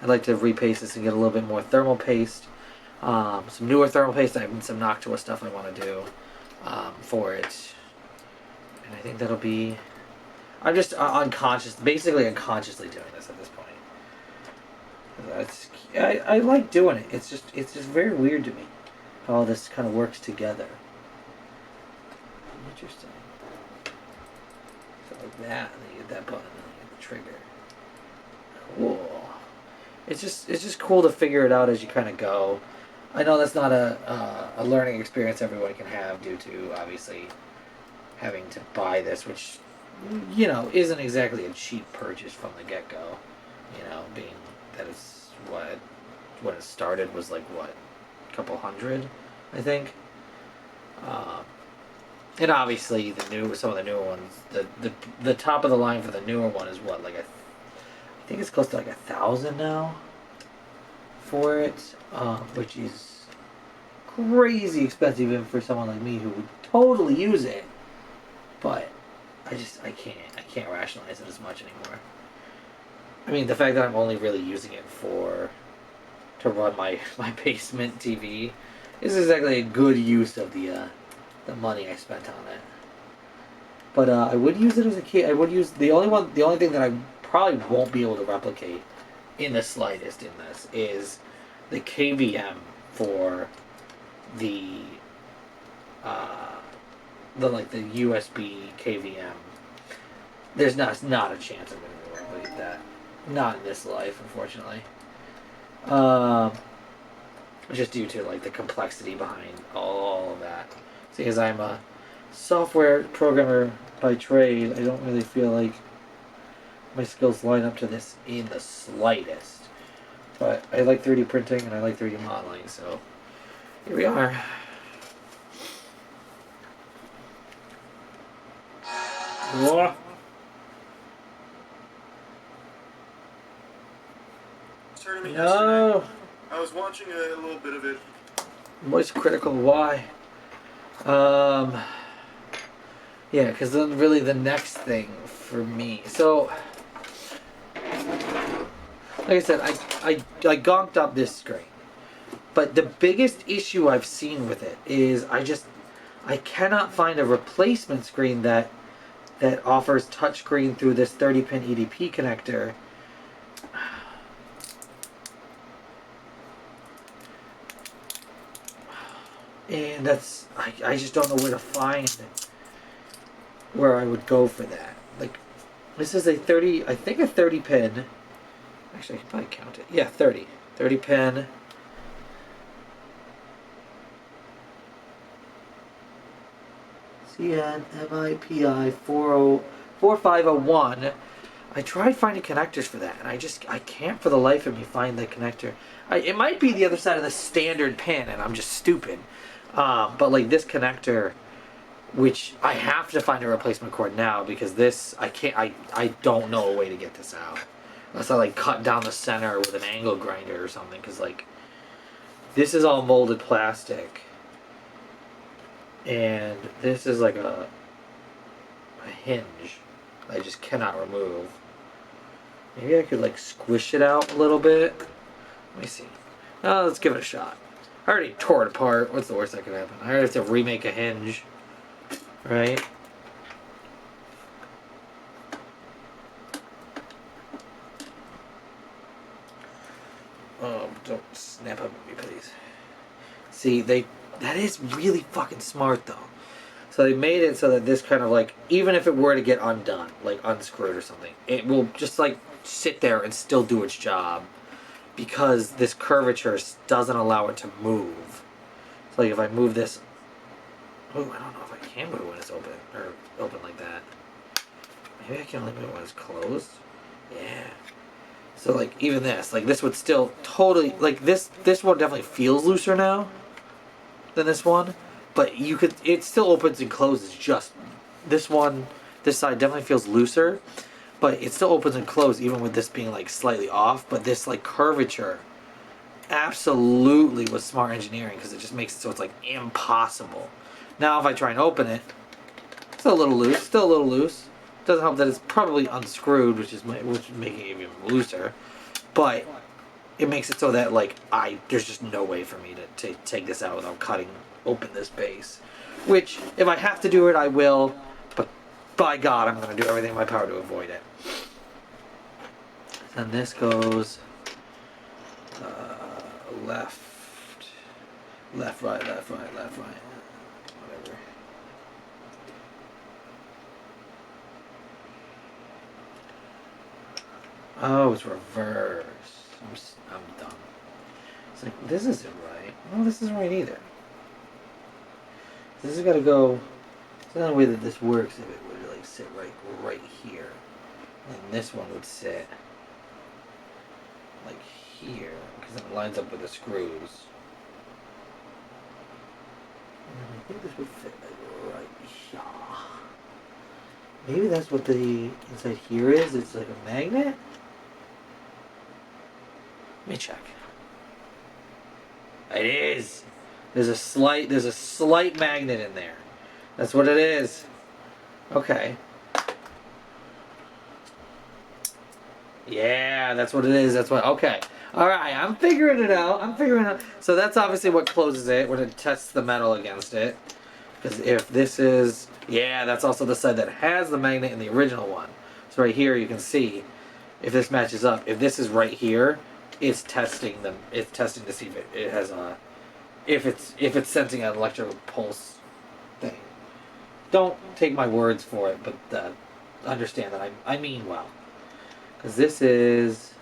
I'd like to repaste this and get a little bit more thermal paste. Some newer thermal paste. I have some Noctua stuff I want to do for it. And I think that'll be... I'm just basically unconsciously doing this at this point. I like doing it. It's just very weird to me how all this kind of works together. Interesting. So like that, and then you get that button, and then you get the trigger. Cool. It's just cool to figure it out as you kind of go. I know that's not a learning experience everyone can have due to obviously having to buy this, which, you know, isn't exactly a cheap purchase from the get-go. You know, being that it's when it started was like what, a couple hundred, I think. And obviously some of the newer ones, the top of the line for the newer one is what, like I think it's close to like 1,000 now for it, which is crazy expensive even for someone like me who would totally use it. But I can't rationalize it as much anymore. I mean, the fact that I'm only really using it to run my basement TV is exactly a good use of the money I spent on it. But I would use it as a key. I would use the only thing that I probably won't be able to replicate in the slightest in this is the KVM for the USB KVM. There's not a chance I'm going to replicate that. Not in this life, unfortunately. Just due to like the complexity behind all of that. See, as I'm a software programmer by trade, I don't really feel like my skills line up to this in the slightest. But I like 3D printing and I like 3D modeling, so here we are. Whoa. No. I was watching a little bit of it. Moist critical, why? Yeah, because then really the next thing for me. So, like I said, I gonked up this screen. But the biggest issue I've seen with it is I cannot find a replacement screen that offers touchscreen through this 30-pin EDP connector. And that's, I just don't know where to find where I would go for that. Like, this is a 30-pin. Actually, I can probably count it. Yeah, 30-pin. CN-MIPI 4501. I tried finding connectors for that, and I can't for the life of me find the connector. It might be the other side of the standard pin, and I'm just stupid. But like this connector, which I have to find a replacement cord now because this, I don't know a way to get this out. Unless I like cut down the center with an angle grinder or something, because like this is all molded plastic. And this is like a hinge that I just cannot remove. Maybe I could like squish it out a little bit. Let me see. Let's give it a shot. I already tore it apart. What's the worst that could happen? I already have to remake a hinge. Right? don't snap up at me, please. See, that is really fucking smart though. So they made it so that this kind of like, even if it were to get undone, like unscrewed or something, it will just like sit there and still do its job because this curvature doesn't allow it to move. So like if I move this, oh, I don't know if I can move it when it's open or open like that. Maybe I can only move it when it's closed. Yeah. So like even this, like this would still totally like this one definitely feels looser now than this one, but you could it still opens and closes just this one. This side definitely feels looser, but it still opens and closes even with this being like slightly off. But this like curvature absolutely was smart engineering because it just makes it so it's like impossible. Now if I try and open it, it's a little loose, still a little loose. Doesn't help that it's probably unscrewed, which is making it even looser. But it makes it so that like there's just no way for me to take this out without cutting open this base. Which if I have to do it, I will. But by God, I'm going to do everything in my power to avoid it. And this goes left, left, right, left, right, left, right. Whatever. Oh, it's reversed. I'm dumb. It's like, this isn't right. No, this isn't right either. This has got to go. It's the only way that this works if it would like sit right here. And this one would sit like here because it lines up with the screws. And I think this would fit like right here. Maybe that's what the inside here is. It's like a magnet. Let me check. It is. There's a slight magnet in there. That's what it is. Okay. Yeah, that's what it is. That's what. Okay. All right. I'm figuring it out. So that's obviously what closes it when it tests the metal against it. Because if this is, yeah, that's also the side that has the magnet in the original one. So right here you can see if this matches up. If this is right here, it's testing them. It's testing to see if it has a, if it's sensing an electrical pulse thing. Don't take my words for it, but understand that I mean well. Because this is,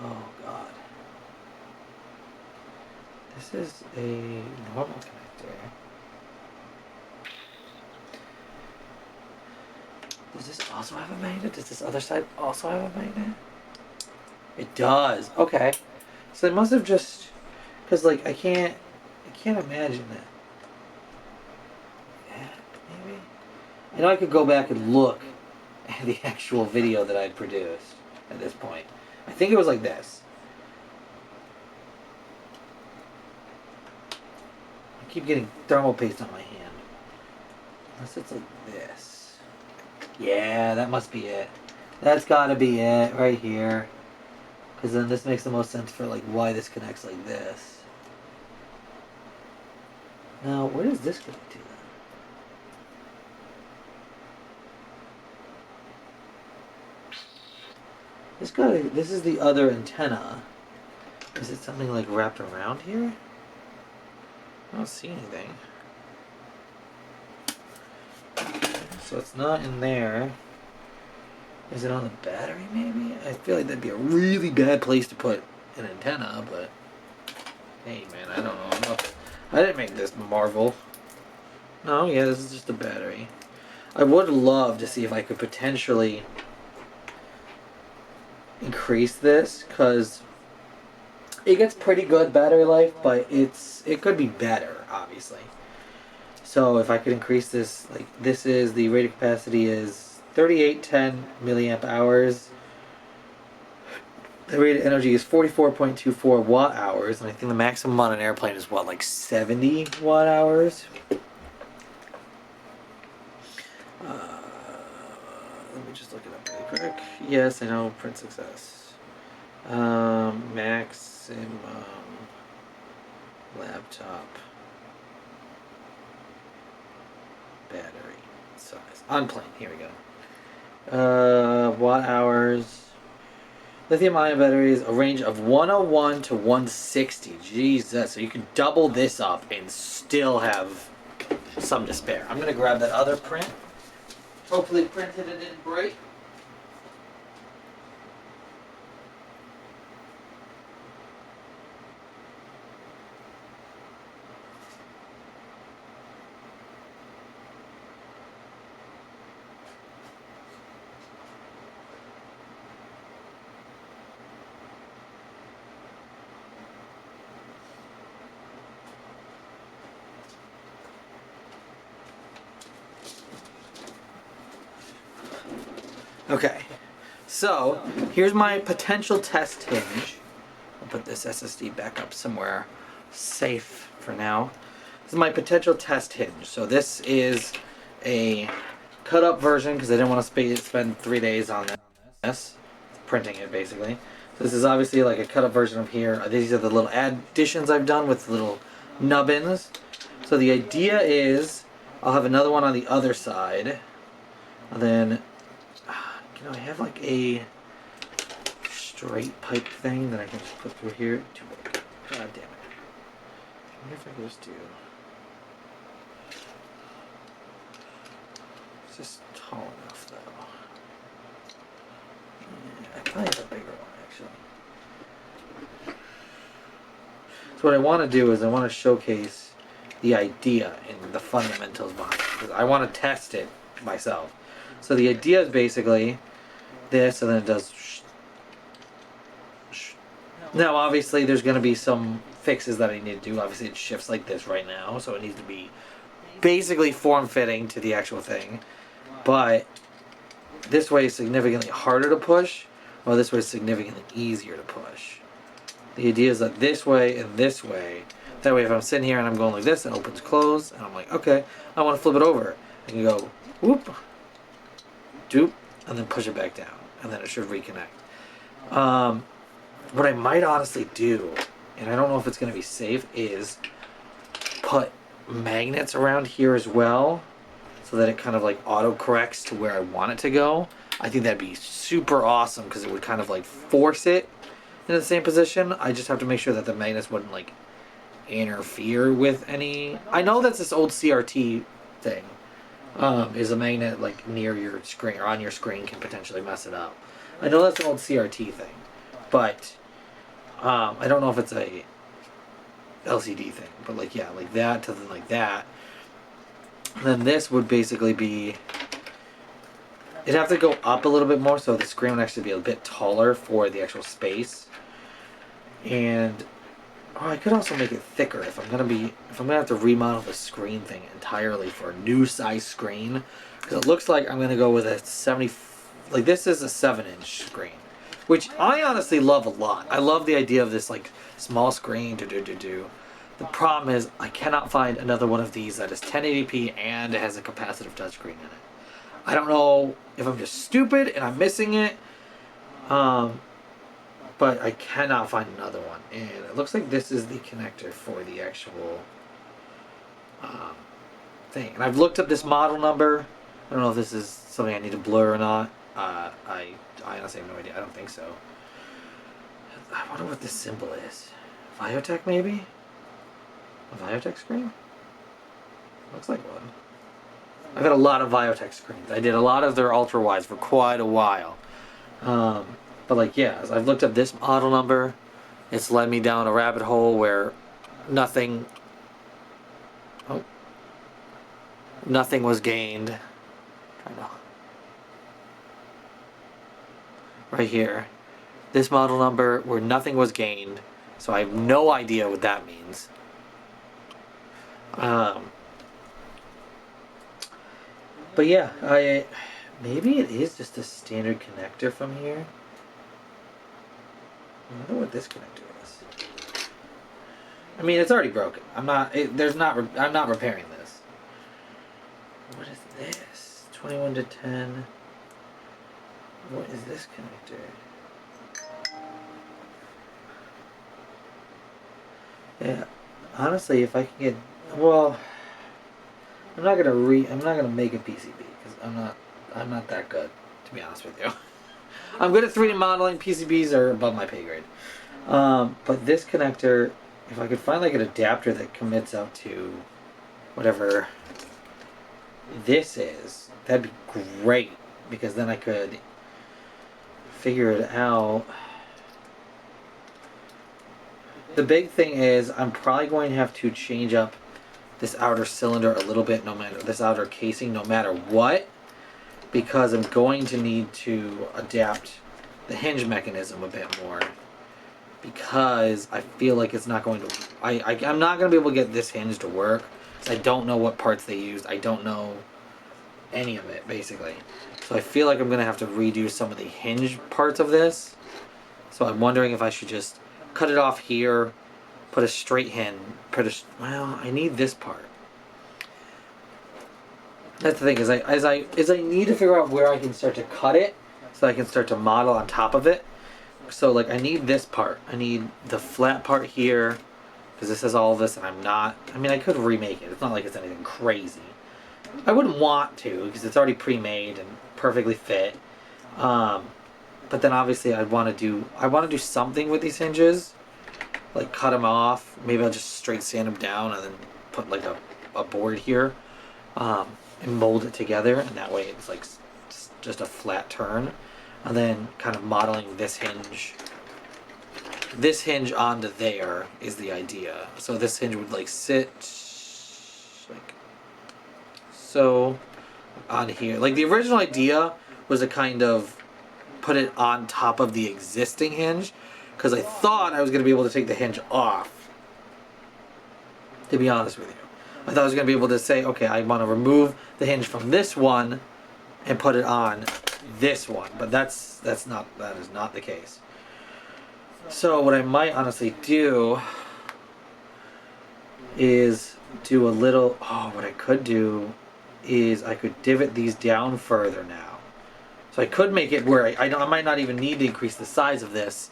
oh God, this is a normal connector. Does this also have a magnet? Does this other side also have a magnet? It does. Okay. So they must have just, because like I can't imagine that. Yeah, maybe. I know I could go back and look at the actual video that I'd produced at this point. I think it was like this. I keep getting thermal paste on my hand. Unless it's like this. Yeah, that must be it. That's gotta be it right here. Because then this makes the most sense for like why this connects like this. Now, where does this connect to then? This is the other antenna. Is it something like wrapped around here? I don't see anything. So it's not in there. Is it on the battery maybe? I feel like that'd be a really bad place to put an antenna, but hey man, I don't know. I didn't make this Marvel. No, yeah, this is just a battery. I would love to see if I could potentially increase this, because it gets pretty good battery life, but it could be better, obviously. So if I could increase this, like this is, the rated capacity is 3810 milliamp hours. The rated energy is 44.24 watt hours, and I think the maximum on an airplane is what, like 70 watt hours? Let me just look it up really quick. Yes, I know, print success. Maximum laptop battery size. On plane, here we go. Watt hours. Lithium-ion batteries, a range of 101 to 160. Jesus, so you can double this up and still have some to spare. I'm gonna grab that other print. Hopefully printed it didn't break. Okay, so here's my potential test hinge. I'll put this SSD back up somewhere safe for now. This is my potential test hinge. So this is a cut up version because I didn't want to spend 3 days on this, printing it basically. So this is obviously like a cut up version of here. These are the little additions I've done with little nubbins. So the idea is I'll have another one on the other side, and then I have like a straight pipe thing that I can just put through here. Too big. God damn it. I wonder if I can just do. It's just tall enough though. Yeah, I probably have a bigger one actually. So what I want to do is I want to showcase the idea and the fundamentals behind it. Because I want to test it myself. So the idea is basically this, and then it does. Now, obviously, there's going to be some fixes that I need to do. Obviously, it shifts like this right now, so it needs to be basically form-fitting to the actual thing. But this way is significantly harder to push, while this way is significantly easier to push. The idea is that this way and this way, that way if I'm sitting here and I'm going like this, it opens close, and I'm like, okay, I want to flip it over. I can go, whoop, doop, and then push it back down, and then it should reconnect. What I might honestly do, and I don't know if it's going to be safe, is put magnets around here as well, so that it kind of like auto corrects to where I want it to go. I think that'd be super awesome because it would kind of like force it in the same position. I just have to make sure that the magnets wouldn't like interfere with any. I know that's this old CRT thing. Is a magnet like near your screen or on your screen can potentially mess it up. I know that's an old CRT thing, but I don't know if it's a LCD thing, but like yeah, like that to then like that. And then this would basically be. It'd have to go up a little bit more, so the screen would actually be a bit taller for the actual space. And I could also make it thicker if I'm gonna have to remodel the screen thing entirely for a new size screen, because it looks like I'm gonna go with a 70. Like this is a 7-inch screen, which I honestly love a lot. I love the idea of this like small screen. The problem is I cannot find another one of these that is 1080p and has a capacitive touchscreen in it. I don't know if I'm just stupid and I'm missing it, but I cannot find another one. And it looks like this is the connector for the actual thing. And I've looked up this model number. I don't know if this is something I need to blur or not. I honestly have no idea. I don't think so. I wonder what this symbol is. Viotech maybe? A Viotech screen? Looks like one. I've had a lot of Viotech screens. I did a lot of their ultra wides for quite a while. But like yeah, as I've looked up this model number, it's led me down a rabbit hole where nothing was gained. Right here. This model number where nothing was gained. So I have no idea what that means. But yeah, maybe it is just a standard connector from here. I wonder what this connector is. I mean, it's already broken. I'm not repairing this. What is this? 21 to 10. What is this connector? Yeah, honestly, if I can get, well, I'm not gonna make a PCB because I'm not that good, to be honest with you. I'm good at 3D modeling. PCBs are above my pay grade. But this connector, if I could find like an adapter that commits out to whatever this is, that'd be great, because then I could figure it out. The big thing is I'm probably going to have to change up this outer cylinder a little bit, no matter this outer casing, no matter what, because I'm going to need to adapt the hinge mechanism a bit more, because I feel like it's not going to. I'm not going to be able to get this hinge to work, because I don't know what parts they used. I don't know any of it, basically. So I feel like I'm going to have to redo some of the hinge parts of this. So I'm wondering if I should just cut it off here, put a straight hinge, well, I need this part. That's the thing, is I need to figure out where I can start to cut it, so I can start to model on top of it. So like I need this part. I need the flat part here, because this has all of this, and I'm not. I mean, I could remake it. It's not like it's anything crazy. I wouldn't want to, because it's already pre-made and perfectly fit. But then obviously I want to do something with these hinges, like cut them off. Maybe I'll just straight sand them down and then put like a board here, and mold it together, and that way it's like just a flat turn. And then kind of modeling this hinge onto there is the idea. So this hinge would like sit like so on here. Like the original idea was to kind of put it on top of the existing hinge, because I thought I was going to be able to take the hinge off, to be honest with you. I thought I was going to be able to say, okay, I want to remove the hinge from this one and put it on this one, but that is not the case. So what I might honestly do is do a little, what I could do is I could divot these down further now. So I could make it where I might not even need to increase the size of this,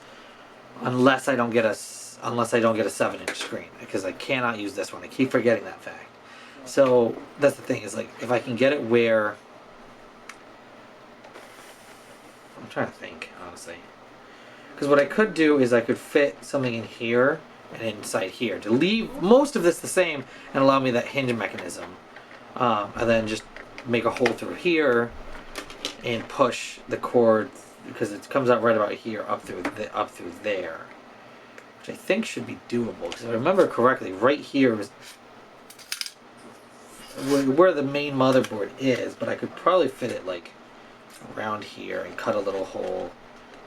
unless I don't get a 7-inch screen, because I cannot use this one. I keep forgetting that fact. So that's the thing, is like if I can get it where, I'm trying to think honestly, because what I could do is I could fit something in here and inside here to leave most of this the same and allow me that hinge mechanism, and then just make a hole through here and push the cord, because it comes out right about here up through there, which I think should be doable, because if I remember correctly, right here is where the main motherboard is, but I could probably fit it like around here and cut a little hole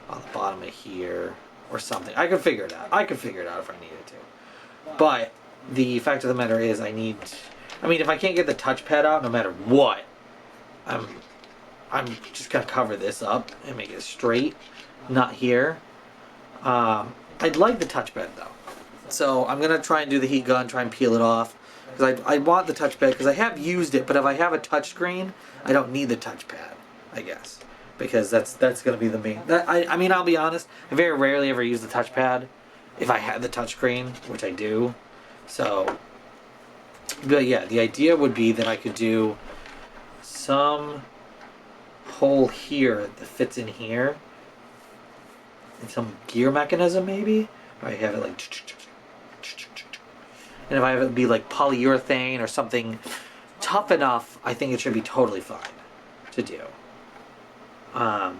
on the bottom of here or something. I could figure it out. If I needed to. But the fact of the matter is if I can't get the touchpad out, no matter what, I'm just gonna cover this up and make it straight, not here. I'd like the touchpad though, so I'm gonna try and do the heat gun, try and peel it off, because I want the touchpad, because I have used it. But if I have a touchscreen, I don't need the touchpad, I guess, because that's gonna be the main. I mean, I'll be honest, I very rarely ever use the touchpad if I had the touchscreen, which I do. So, but yeah, the idea would be that I could do some hole here that fits in here, and some gear mechanism maybe. Or I have it like, and if I have it be like polyurethane or something tough enough, I think it should be totally fine to do. And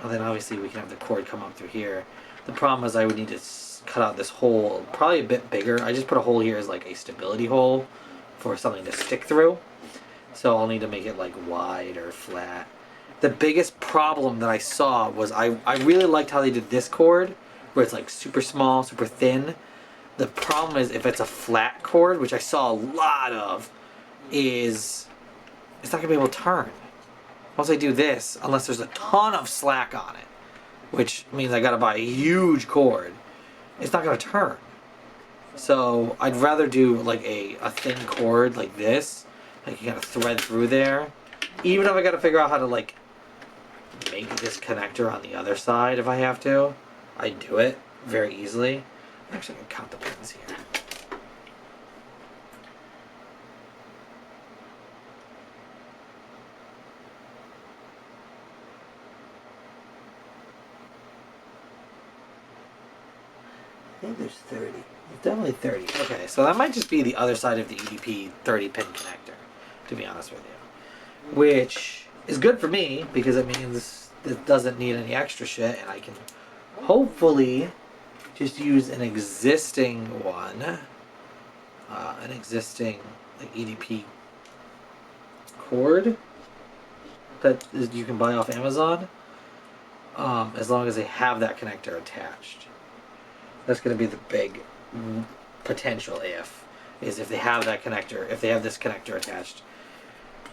then obviously we can have the cord come up through here. The problem is I would need to cut out this hole probably a bit bigger. I just put a hole here as like a stability hole for something to stick through. So I'll need to make it like wide or flat. The biggest problem that I saw was I really liked how they did this cord, where it's like super small, super thin. The problem is if it's a flat cord, which I saw a lot of, is it's not going to be able to turn once I do this, unless there's a ton of slack on it, which means I got to buy a huge cord. It's not going to turn. So I'd rather do like a thin cord like this, like you got to thread through there. Even if I got to figure out how to like make this connector on the other side if I have to, I do it very easily. I'm actually going to count the pins here. think there's 30. It's definitely 30. Okay, so that might just be the other side of the EDP 30 pin connector, to be honest with you. Which is good for me because it means it doesn't need any extra shit and I can hopefully just use an existing one. An existing like EDP cord that you can buy off Amazon. As long as they have that connector attached. That's going to be the big potential if they have that connector, if they have this connector attached,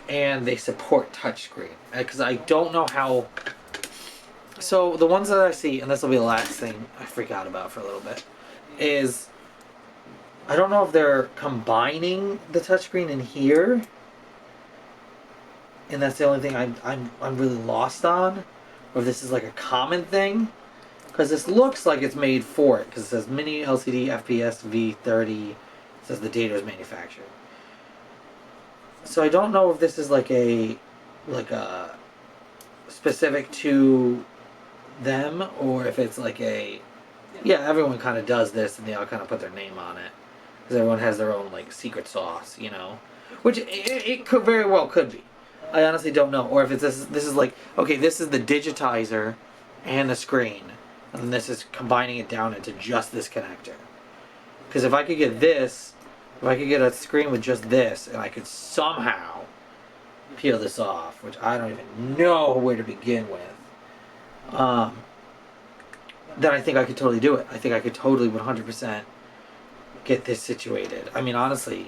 and they support touchscreen. Because I don't know how. So the ones that I see, and this will be the last thing I freak out about for a little bit, is I don't know if they're combining the touchscreen in here, and that's the only thing I'm really lost on, or if this is like a common thing. Because this looks like it's made for it. Because it says Mini LCD FPS V30. It says the data is manufactured. So I don't know if this is like a specific to them, or if it's like a, yeah, everyone kind of does this and they all kind of put their name on it. Because everyone has their own like secret sauce, you know, which it could very well could be. I honestly don't know. Or if it's this is like, okay, this is the digitizer and the screen. And this is combining it down into just this connector. Because if I could get this, if I could get a screen with just this, and I could somehow peel this off, which I don't even know where to begin with, then I think I could totally do it. I think I could totally 100% get this situated. I mean, honestly,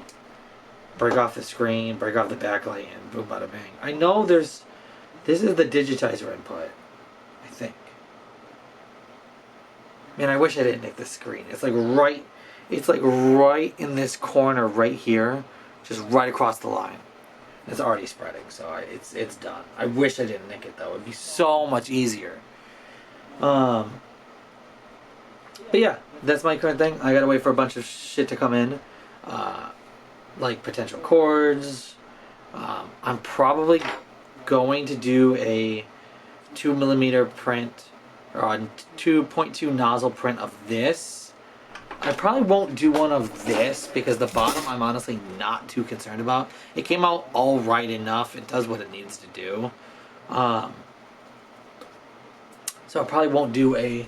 break off the screen, break off the backlight, and boom, bada bang. I know this is the digitizer input, I think. Man, I wish I didn't nick the screen. It's like right in this corner right here, just right across the line. It's already spreading, so it's done. I wish I didn't nick it though. It'd be so much easier. But yeah, that's my current thing. I gotta wait for a bunch of shit to come in, like potential cords. I'm probably going to do a 2mm print, or a 2.2 nozzle print of this. I probably won't do one of this because the bottom I'm honestly not too concerned about. It came out all right enough. It does what it needs to do. So I probably won't do a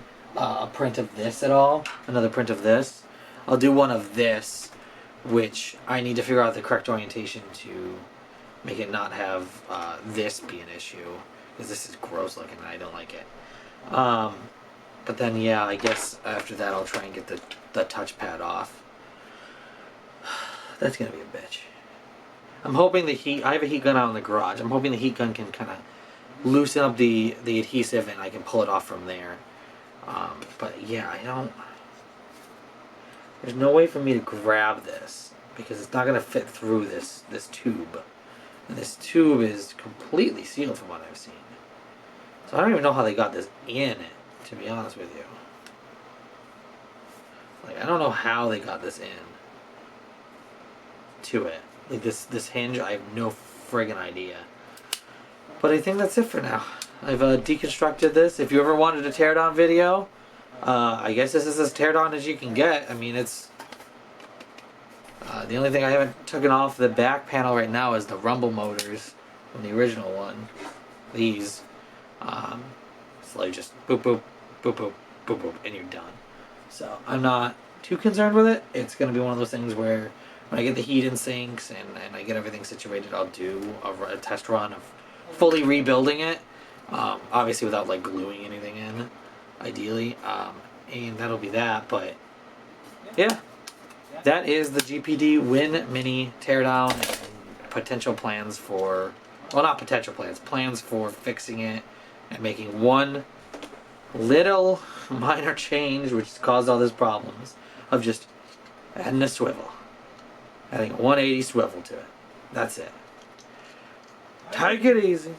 print of this at all. Another print of this. I'll do one of this, which I need to figure out the correct orientation to make it not have this be an issue. Because this is gross looking and I don't like it. But then, yeah, I guess after that I'll try and get the touchpad off. That's gonna be a bitch. I'm hoping I have a heat gun out in the garage. I'm hoping the heat gun can kind of loosen up the adhesive and I can pull it off from there. But yeah, there's no way for me to grab this because it's not gonna fit through this tube. And this tube is completely sealed from what I've seen. So I don't even know how they got this in it, to be honest with you. Like, I don't know how they got this in to it. Like, this hinge, I have no friggin' idea. But I think that's it for now. I've deconstructed this. If you ever wanted a teardown video, I guess this is as teardown as you can get. I mean, it's... the only thing I haven't taken off the back panel right now is the rumble motors from the original one. These. It's like just boop, boop, boop, boop, boop, boop, and you're done. So I'm not too concerned with it. It's going to be one of those things where when I get the heat in sinks and I get everything situated, I'll do a test run of fully rebuilding it. Obviously without like gluing anything in, ideally. And that'll be that. But yeah, that is the GPD Win Mini teardown and potential plans for, well, not potential plans, plans for fixing it and making one little minor change which has caused all these problems of just adding a swivel. Adding a 180 swivel to it. That's it. Take it easy.